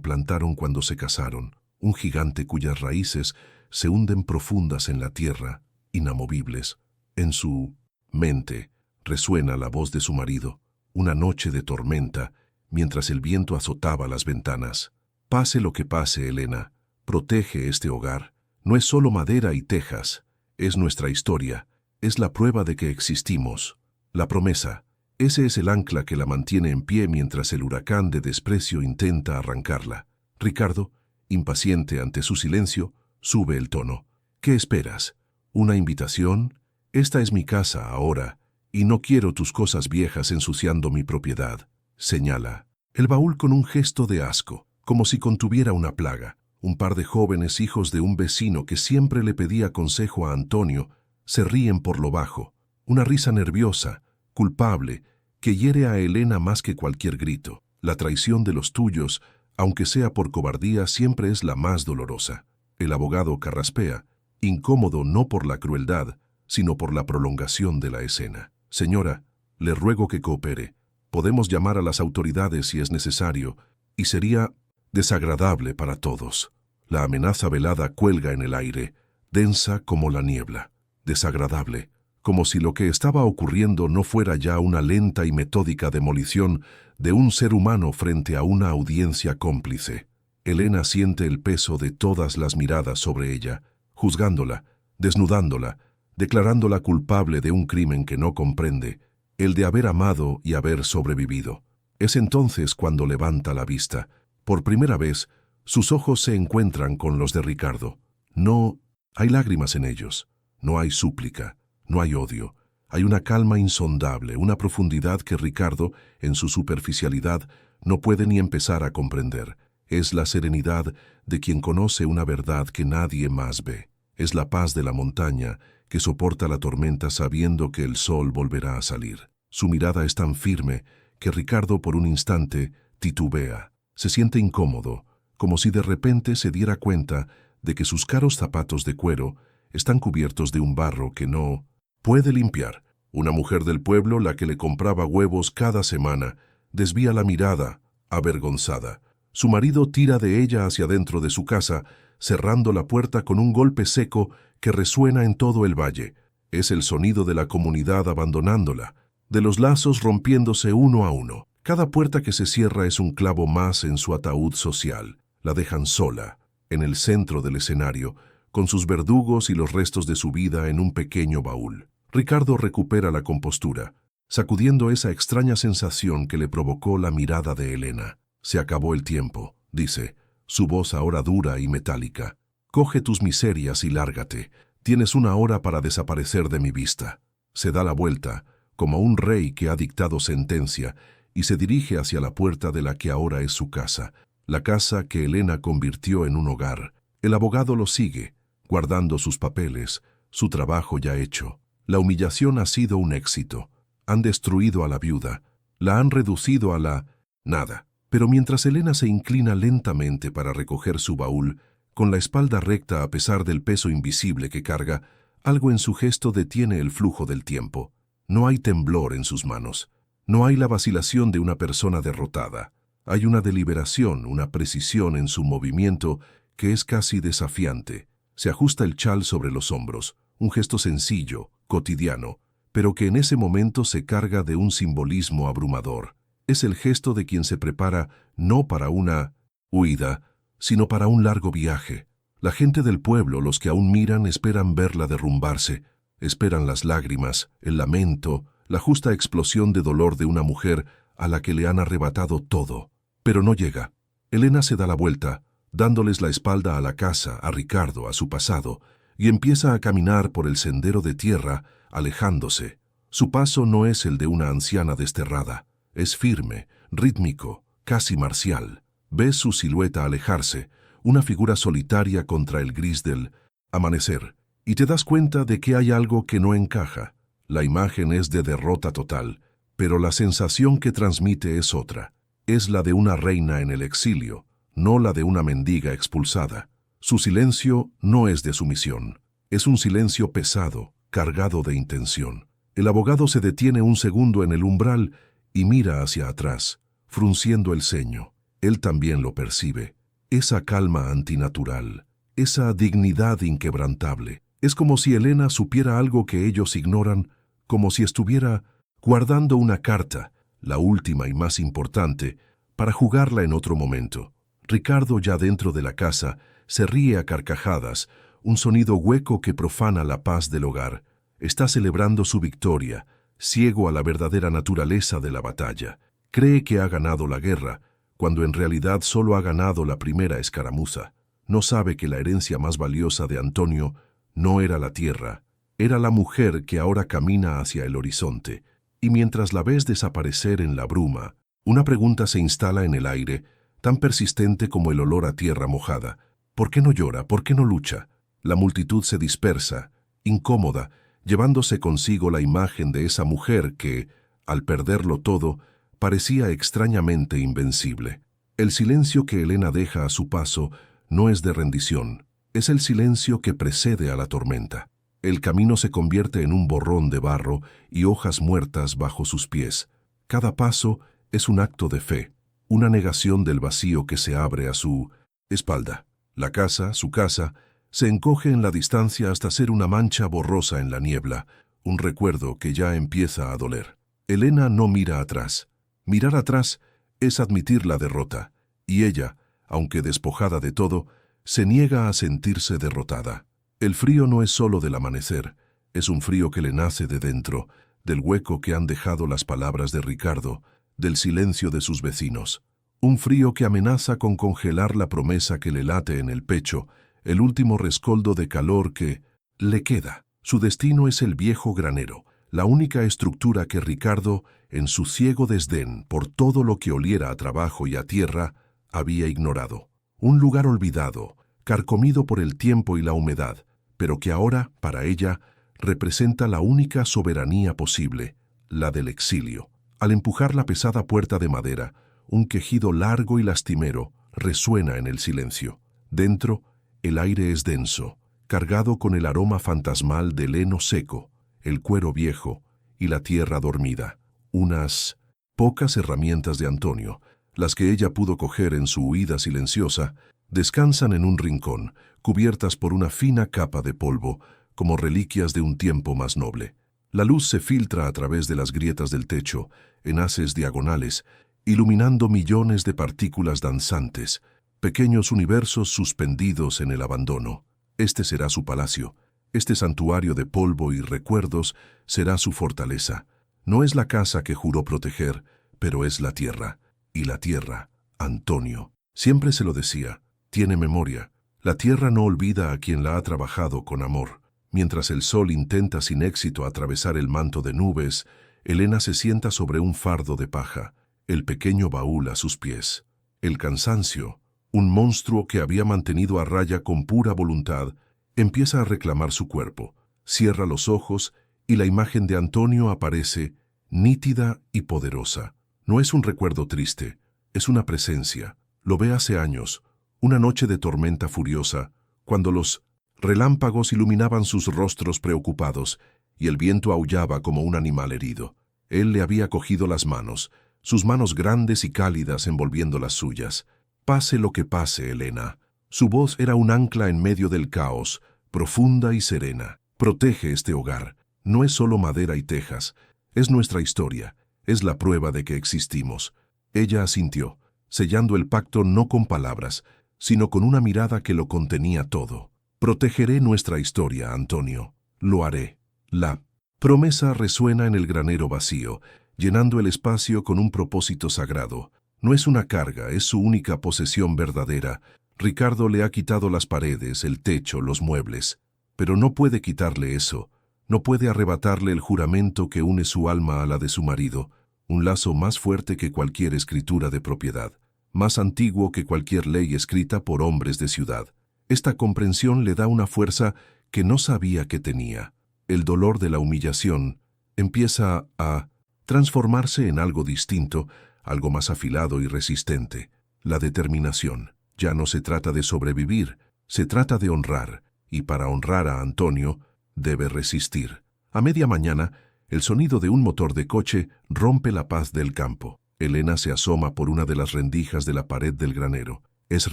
plantaron cuando se casaron, un gigante cuyas raíces se hunden profundas en la tierra, inamovibles. En su mente resuena la voz de su marido, una noche de tormenta, mientras el viento azotaba las ventanas. Pase lo que pase, Elena, protege este hogar. No es solo madera y tejas, es nuestra historia, es la prueba de que existimos. La promesa, ese es el ancla que la mantiene en pie mientras el huracán de desprecio intenta arrancarla. Ricardo, impaciente ante su silencio, sube el tono. ¿Qué esperas? ¿Una invitación? Esta es mi casa ahora, y no quiero tus cosas viejas ensuciando mi propiedad. Señala el baúl con un gesto de asco, como si contuviera una plaga. Un par de jóvenes hijos de un vecino que siempre le pedía consejo a Antonio se ríen por lo bajo, una risa nerviosa, culpable, que hiere a Elena más que cualquier grito. La traición de los tuyos, aunque sea por cobardía, siempre es la más dolorosa. El abogado carraspea, incómodo no por la crueldad, sino por la prolongación de la escena. Señora, le ruego que coopere. Podemos llamar a las autoridades si es necesario, y sería desagradable para todos. La amenaza velada cuelga en el aire, densa como la niebla. Desagradable, como si lo que estaba ocurriendo no fuera ya una lenta y metódica demolición de un ser humano frente a una audiencia cómplice. Elena siente el peso de todas las miradas sobre ella, juzgándola, desnudándola, declarándola culpable de un crimen que no comprende, el de haber amado y haber sobrevivido. Es entonces cuando levanta la vista. Por primera vez, sus ojos se encuentran con los de Ricardo. No hay lágrimas en ellos, no hay súplica, no hay odio. Hay una calma insondable, una profundidad que Ricardo, en su superficialidad, no puede ni empezar a comprender. Es la serenidad de quien conoce una verdad que nadie más ve. Es la paz de la montaña que soporta la tormenta sabiendo que el sol volverá a salir. Su mirada es tan firme que Ricardo por un instante titubea. Se siente incómodo, como si de repente se diera cuenta de que sus caros zapatos de cuero están cubiertos de un barro que no puede limpiar. Una mujer del pueblo, la que le compraba huevos cada semana, desvía la mirada, avergonzada. Su marido tira de ella hacia dentro de su casa, cerrando la puerta con un golpe seco que resuena en todo el valle. Es el sonido de la comunidad abandonándola, de los lazos rompiéndose uno a uno. Cada puerta que se cierra es un clavo más en su ataúd social. La dejan sola, en el centro del escenario, con sus verdugos y los restos de su vida en un pequeño baúl. Ricardo recupera la compostura, sacudiendo esa extraña sensación que le provocó la mirada de Elena. Se acabó el tiempo, dice, su voz ahora dura y metálica. Coge tus miserias y lárgate. Tienes 1 hora para desaparecer de mi vista. Se da la vuelta, como un rey que ha dictado sentencia, y se dirige hacia la puerta de la que ahora es su casa, la casa que Elena convirtió en un hogar. El abogado lo sigue, guardando sus papeles, su trabajo ya hecho. La humillación ha sido un éxito. Han destruido a la viuda, la han reducido a la nada. Pero mientras Elena se inclina lentamente para recoger su baúl, con la espalda recta a pesar del peso invisible que carga, algo en su gesto detiene el flujo del tiempo. No hay temblor en sus manos. No hay la vacilación de una persona derrotada. Hay una deliberación, una precisión en su movimiento que es casi desafiante. Se ajusta el chal sobre los hombros, un gesto sencillo, cotidiano, pero que en ese momento se carga de un simbolismo abrumador. Es el gesto de quien se prepara no para una huida, sino para un largo viaje. La gente del pueblo, los que aún miran, esperan verla derrumbarse, esperan las lágrimas, el lamento, la justa explosión de dolor de una mujer a la que le han arrebatado todo. Pero no llega. Elena se da la vuelta, dándoles la espalda a la casa, a Ricardo, a su pasado, y empieza a caminar por el sendero de tierra, alejándose. Su paso no es el de una anciana desterrada. Es firme, rítmico, casi marcial. Ves su silueta alejarse, una figura solitaria contra el gris del amanecer, y te das cuenta de que hay algo que no encaja. La imagen es de derrota total, pero la sensación que transmite es otra. Es la de una reina en el exilio, no la de una mendiga expulsada. Su silencio no es de sumisión, es un silencio pesado, cargado de intención. El abogado se detiene un segundo en el umbral y mira hacia atrás, frunciendo el ceño. Él también lo percibe. Esa calma antinatural, esa dignidad inquebrantable. Es como si Elena supiera algo que ellos ignoran, como si estuviera guardando una carta, la última y más importante, para jugarla en otro momento. Ricardo, ya dentro de la casa, se ríe a carcajadas, un sonido hueco que profana la paz del hogar. Está celebrando su victoria, ciego a la verdadera naturaleza de la batalla. Cree que ha ganado la guerra, cuando en realidad solo ha ganado la primera escaramuza. No sabe que la herencia más valiosa de Antonio no era la tierra, era la mujer que ahora camina hacia el horizonte. Y mientras la ves desaparecer en la bruma, una pregunta se instala en el aire, tan persistente como el olor a tierra mojada. ¿Por qué no llora? ¿Por qué no lucha? La multitud se dispersa, incómoda, llevándose consigo la imagen de esa mujer que, al perderlo todo, parecía extrañamente invencible. El silencio que Elena deja a su paso no es de rendición, es el silencio que precede a la tormenta. El camino se convierte en un borrón de barro y hojas muertas bajo sus pies. Cada paso es un acto de fe, una negación del vacío que se abre a su espalda. La casa, su casa, se encoge en la distancia hasta ser una mancha borrosa en la niebla, un recuerdo que ya empieza a doler. Elena no mira atrás. Mirar atrás es admitir la derrota, y ella, aunque despojada de todo, se niega a sentirse derrotada. El frío no es solo del amanecer, es un frío que le nace de dentro, del hueco que han dejado las palabras de Ricardo, del silencio de sus vecinos. Un frío que amenaza con congelar la promesa que le late en el pecho, el último rescoldo de calor que le queda. Su destino es el viejo granero, la única estructura que Ricardo, en su ciego desdén por todo lo que oliera a trabajo y a tierra, había ignorado. Un lugar olvidado, carcomido por el tiempo y la humedad, pero que ahora, para ella, representa la única soberanía posible, la del exilio. Al empujar la pesada puerta de madera, un quejido largo y lastimero resuena en el silencio. Dentro, el aire es denso, cargado con el aroma fantasmal del heno seco, el cuero viejo y la tierra dormida. Unas pocas herramientas de Antonio, las que ella pudo coger en su huida silenciosa, descansan en un rincón, cubiertas por una fina capa de polvo, como reliquias de un tiempo más noble. La luz se filtra a través de las grietas del techo, en haces diagonales, iluminando millones de partículas danzantes, pequeños universos suspendidos en el abandono. Este será su palacio. Este santuario de polvo y recuerdos será su fortaleza. No es la casa que juró proteger, pero es la tierra. Y la tierra, Antonio, siempre se lo decía, tiene memoria. La tierra no olvida a quien la ha trabajado con amor. Mientras el sol intenta sin éxito atravesar el manto de nubes, Elena se sienta sobre un fardo de paja, el pequeño baúl a sus pies. El cansancio, un monstruo que había mantenido a raya con pura voluntad, empieza a reclamar su cuerpo. Cierra los ojos y la imagen de Antonio aparece, nítida y poderosa. No es un recuerdo triste, es una presencia. Lo ve hace años, una noche de tormenta furiosa, cuando los relámpagos iluminaban sus rostros preocupados y el viento aullaba como un animal herido. Él le había cogido las manos, sus manos grandes y cálidas envolviendo las suyas. Pase lo que pase, Elena. Su voz era un ancla en medio del caos, profunda y serena. Protege este hogar. No es solo madera y tejas, es nuestra historia, es la prueba de que existimos. Ella asintió, sellando el pacto no con palabras, sino con una mirada que lo contenía todo. Protegeré nuestra historia, Antonio. Lo haré. La promesa resuena en el granero vacío, llenando el espacio con un propósito sagrado. No es una carga, es su única posesión verdadera. Ricardo le ha quitado las paredes, el techo, los muebles. Pero no puede quitarle eso. No puede arrebatarle el juramento que une su alma a la de su marido, un lazo más fuerte que cualquier escritura de propiedad, más antiguo que cualquier ley escrita por hombres de ciudad. Esta comprensión le da una fuerza que no sabía que tenía. El dolor de la humillación empieza a transformarse en algo distinto, algo más afilado y resistente. La determinación. Ya no se trata de sobrevivir, se trata de honrar, y para honrar a Antonio, debe resistir. A media mañana, el sonido de un motor de coche rompe la paz del campo. Elena se asoma por una de las rendijas de la pared del granero. Es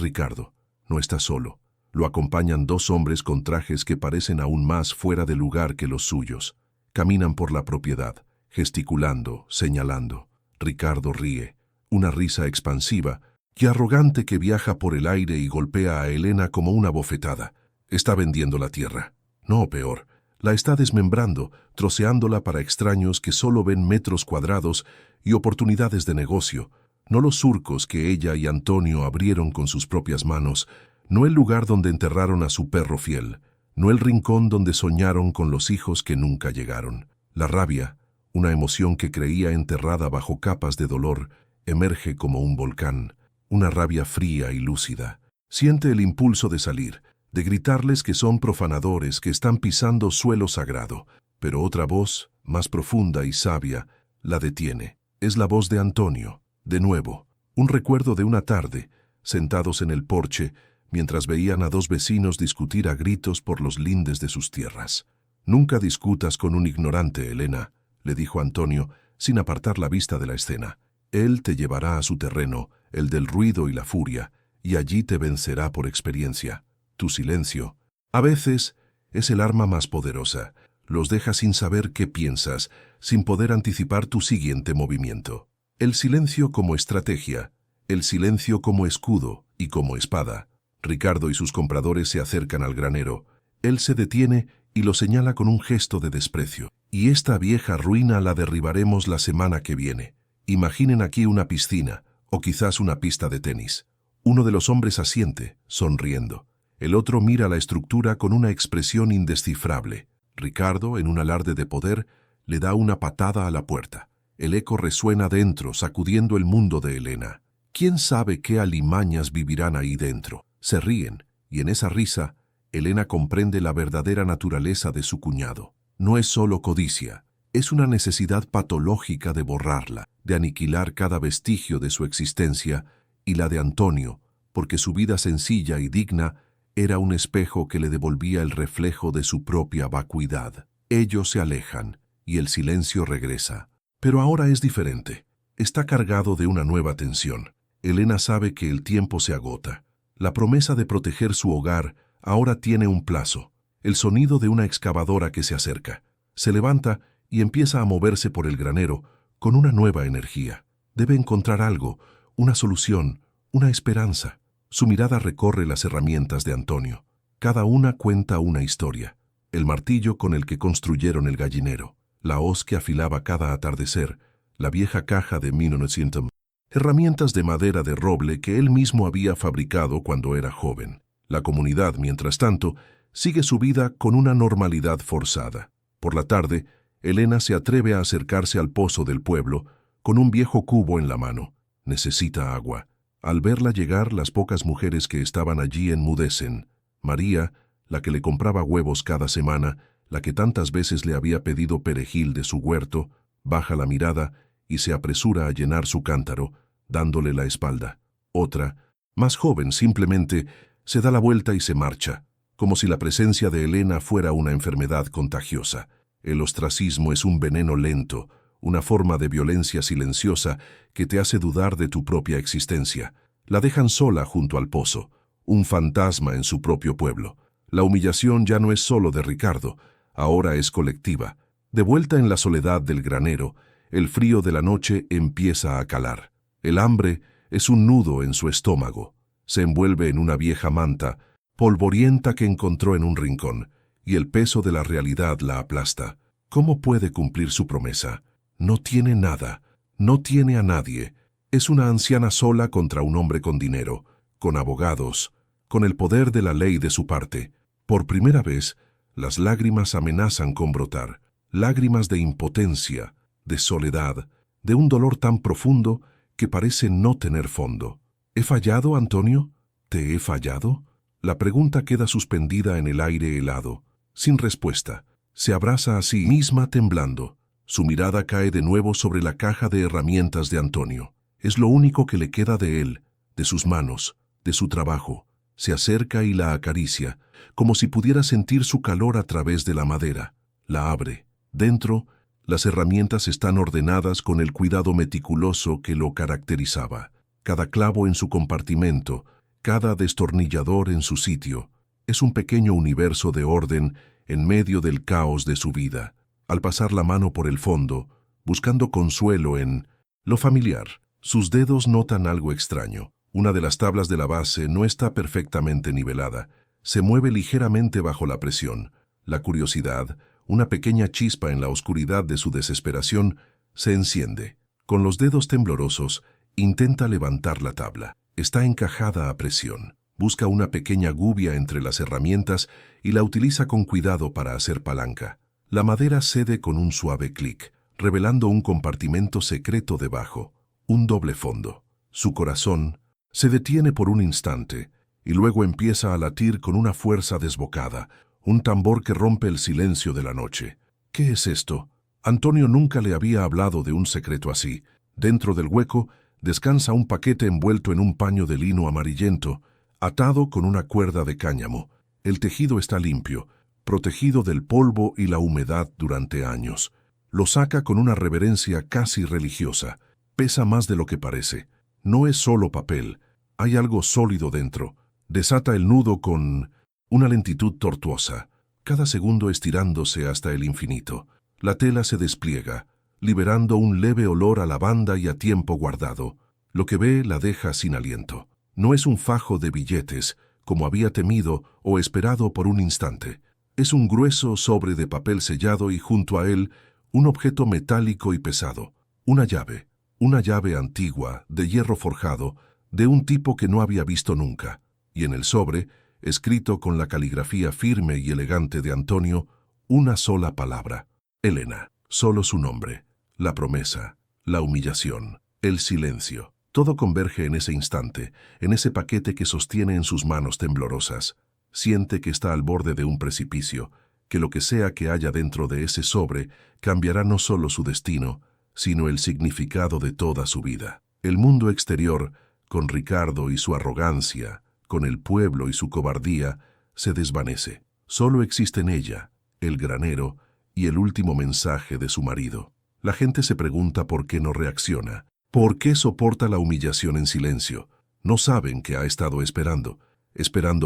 Ricardo. No está solo. Lo acompañan dos hombres con trajes que parecen aún más fuera de lugar que los suyos. Caminan por la propiedad, gesticulando, señalando. Ricardo ríe, una risa expansiva y arrogante que viaja por el aire y golpea a Elena como una bofetada. Está vendiendo la tierra. No, peor, la está desmembrando, troceándola para extraños que solo ven metros cuadrados y oportunidades de negocio, no los surcos que ella y Antonio abrieron con sus propias manos, no el lugar donde enterraron a su perro fiel, no el rincón donde soñaron con los hijos que nunca llegaron. La rabia, una emoción que creía enterrada bajo capas de dolor, emerge como un volcán, una rabia fría y lúcida. Siente el impulso de salir, de gritarles que son profanadores, que están pisando suelo sagrado, pero otra voz, más profunda y sabia, la detiene. Es la voz de Antonio, de nuevo, un recuerdo de una tarde, sentados en el porche, mientras veían a dos vecinos discutir a gritos por los lindes de sus tierras. «Nunca discutas con un ignorante, Elena», le dijo Antonio, sin apartar la vista de la escena. «Él te llevará a su terreno, el del ruido y la furia, y allí te vencerá por experiencia. Tu silencio, a veces, es el arma más poderosa. Los deja sin saber qué piensas, sin poder anticipar tu siguiente movimiento. El silencio como estrategia, el silencio como escudo y como espada». Ricardo y sus compradores se acercan al granero. Él se detiene y lo señala con un gesto de desprecio. «Y esta vieja ruina la derribaremos la semana que viene. Imaginen aquí una piscina, o quizás una pista de tenis». Uno de los hombres asiente, sonriendo. El otro mira la estructura con una expresión indescifrable. Ricardo, en un alarde de poder, le da una patada a la puerta. El eco resuena dentro, sacudiendo el mundo de Elena. ¿Quién sabe qué alimañas vivirán ahí dentro? Se ríen, y en esa risa, Elena comprende la verdadera naturaleza de su cuñado. No es solo codicia, es una necesidad patológica de borrarla, de aniquilar cada vestigio de su existencia y la de Antonio, porque su vida sencilla y digna era un espejo que le devolvía el reflejo de su propia vacuidad. Ellos se alejan, y el silencio regresa. Pero ahora es diferente. Está cargado de una nueva tensión. Elena sabe que el tiempo se agota. La promesa de proteger su hogar ahora tiene un plazo. El sonido de una excavadora que se acerca. Se levanta y empieza a moverse por el granero con una nueva energía. Debe encontrar algo, una solución, una esperanza. Su mirada recorre las herramientas de Antonio. Cada una cuenta una historia. El martillo con el que construyeron el gallinero, la hoz que afilaba cada atardecer, la vieja caja de 1900. Herramientas de madera de roble que él mismo había fabricado cuando era joven. La comunidad, mientras tanto, sigue su vida con una normalidad forzada. Por la tarde, Elena se atreve a acercarse al pozo del pueblo con un viejo cubo en la mano. Necesita agua. Al verla llegar, las pocas mujeres que estaban allí enmudecen. María, la que le compraba huevos cada semana, la que tantas veces le había pedido perejil de su huerto, baja la mirada y se apresura a llenar su cántaro, dándole la espalda. Otra, más joven, simplemente se da la vuelta y se marcha, como si la presencia de Elena fuera una enfermedad contagiosa. El ostracismo es un veneno lento, una forma de violencia silenciosa que te hace dudar de tu propia existencia. La dejan sola junto al pozo, un fantasma en su propio pueblo. La humillación ya no es solo de Ricardo, ahora es colectiva. De vuelta en la soledad del granero, el frío de la noche empieza a calar. El hambre es un nudo en su estómago. Se envuelve en una vieja manta, polvorienta que encontró en un rincón, y el peso de la realidad la aplasta. ¿Cómo puede cumplir su promesa? No tiene nada, no tiene a nadie. Es una anciana sola contra un hombre con dinero, con abogados, con el poder de la ley de su parte. Por primera vez, las lágrimas amenazan con brotar, lágrimas de impotencia, de soledad, de un dolor tan profundo que parece no tener fondo. ¿He fallado, Antonio? ¿Te he fallado? La pregunta queda suspendida en el aire helado, sin respuesta. Se abraza a sí misma temblando. Su mirada cae de nuevo sobre la caja de herramientas de Antonio. Es lo único que le queda de él, de sus manos, de su trabajo. Se acerca y la acaricia, como si pudiera sentir su calor a través de la madera. La abre. Dentro, las herramientas están ordenadas con el cuidado meticuloso que lo caracterizaba. Cada clavo en su compartimento, cada destornillador en su sitio. Es un pequeño universo de orden en medio del caos de su vida. Al pasar la mano por el fondo, buscando consuelo en lo familiar, sus dedos notan algo extraño. Una de las tablas de la base no está perfectamente nivelada. Se mueve ligeramente bajo la presión. La curiosidad, una pequeña chispa en la oscuridad de su desesperación, se enciende. Con los dedos temblorosos, intenta levantar la tabla. Está encajada a presión. Busca una pequeña gubia entre las herramientas y la utiliza con cuidado para hacer palanca. La madera cede con un suave clic, revelando un compartimento secreto debajo, un doble fondo. Su corazón se detiene por un instante y luego empieza a latir con una fuerza desbocada, un tambor que rompe el silencio de la noche. ¿Qué es esto? Antonio nunca le había hablado de un secreto así. Dentro del hueco descansa un paquete envuelto en un paño de lino amarillento, atado con una cuerda de cáñamo. El tejido está limpio, protegido del polvo y la humedad durante años. Lo saca con una reverencia casi religiosa. Pesa más de lo que parece. No es solo papel, hay algo sólido dentro. Desata el nudo con una lentitud tortuosa, cada segundo estirándose hasta el infinito. La tela se despliega, liberando un leve olor a lavanda y a tiempo guardado. Lo que ve la deja sin aliento. No es un fajo de billetes, como había temido o esperado por un instante. Es un grueso sobre de papel sellado y junto a él un objeto metálico y pesado. Una llave antigua, de hierro forjado, de un tipo que no había visto nunca. Y en el sobre, escrito con la caligrafía firme y elegante de Antonio, una sola palabra: Elena. Solo su nombre, la promesa, la humillación, el silencio. Todo converge en ese instante, en ese paquete que sostiene en sus manos temblorosas. Siente que está al borde de un precipicio, que lo que sea que haya dentro de ese sobre cambiará no solo su destino, sino el significado de toda su vida. El mundo exterior, con Ricardo y su arrogancia, con el pueblo y su cobardía, se desvanece. Solo existen ella, el granero y el último mensaje de su marido. La gente se pregunta por qué no reacciona, por qué soporta la humillación en silencio. No saben que ha estado esperando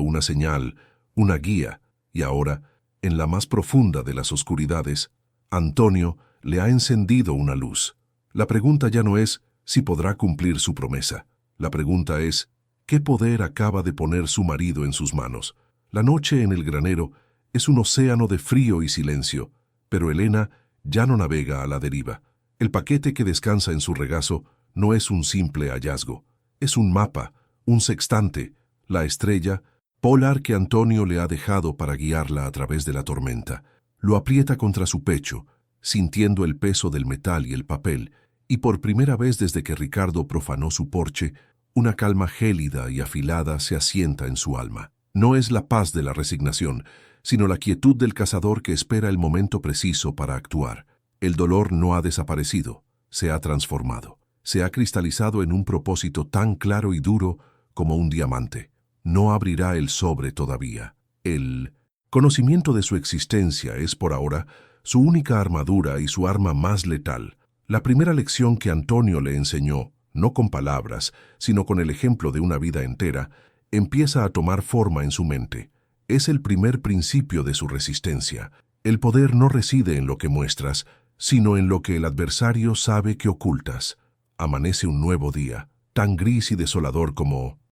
una señal, una guía, y ahora, en la más profunda de las oscuridades, Antonio le ha encendido una luz. La pregunta ya no es si podrá cumplir su promesa. La pregunta es, ¿qué poder acaba de poner su marido en sus manos? La noche en el granero es un océano de frío y silencio, pero Elena ya no navega a la deriva. El paquete que descansa en su regazo no es un simple hallazgo, es un mapa, un sextante, la estrella polar que Antonio le ha dejado para guiarla a través de la tormenta. Lo aprieta contra su pecho, sintiendo el peso del metal y el papel, y por primera vez desde que Ricardo profanó su porche, una calma gélida y afilada se asienta en su alma. No es la paz de la resignación, sino la quietud del cazador que espera el momento preciso para actuar. El dolor no ha desaparecido, se ha transformado. Se ha cristalizado en un propósito tan claro y duro como un diamante. No abrirá el sobre todavía. El conocimiento de su existencia es por ahora su única armadura y su arma más letal. La primera lección que Antonio le enseñó, no con palabras, sino con el ejemplo de una vida entera, empieza a tomar forma en su mente. Es el primer principio de su resistencia. El poder no reside en lo que muestras, sino en lo que el adversario sabe que ocultas. Amanece un nuevo día, tan gris y desolador como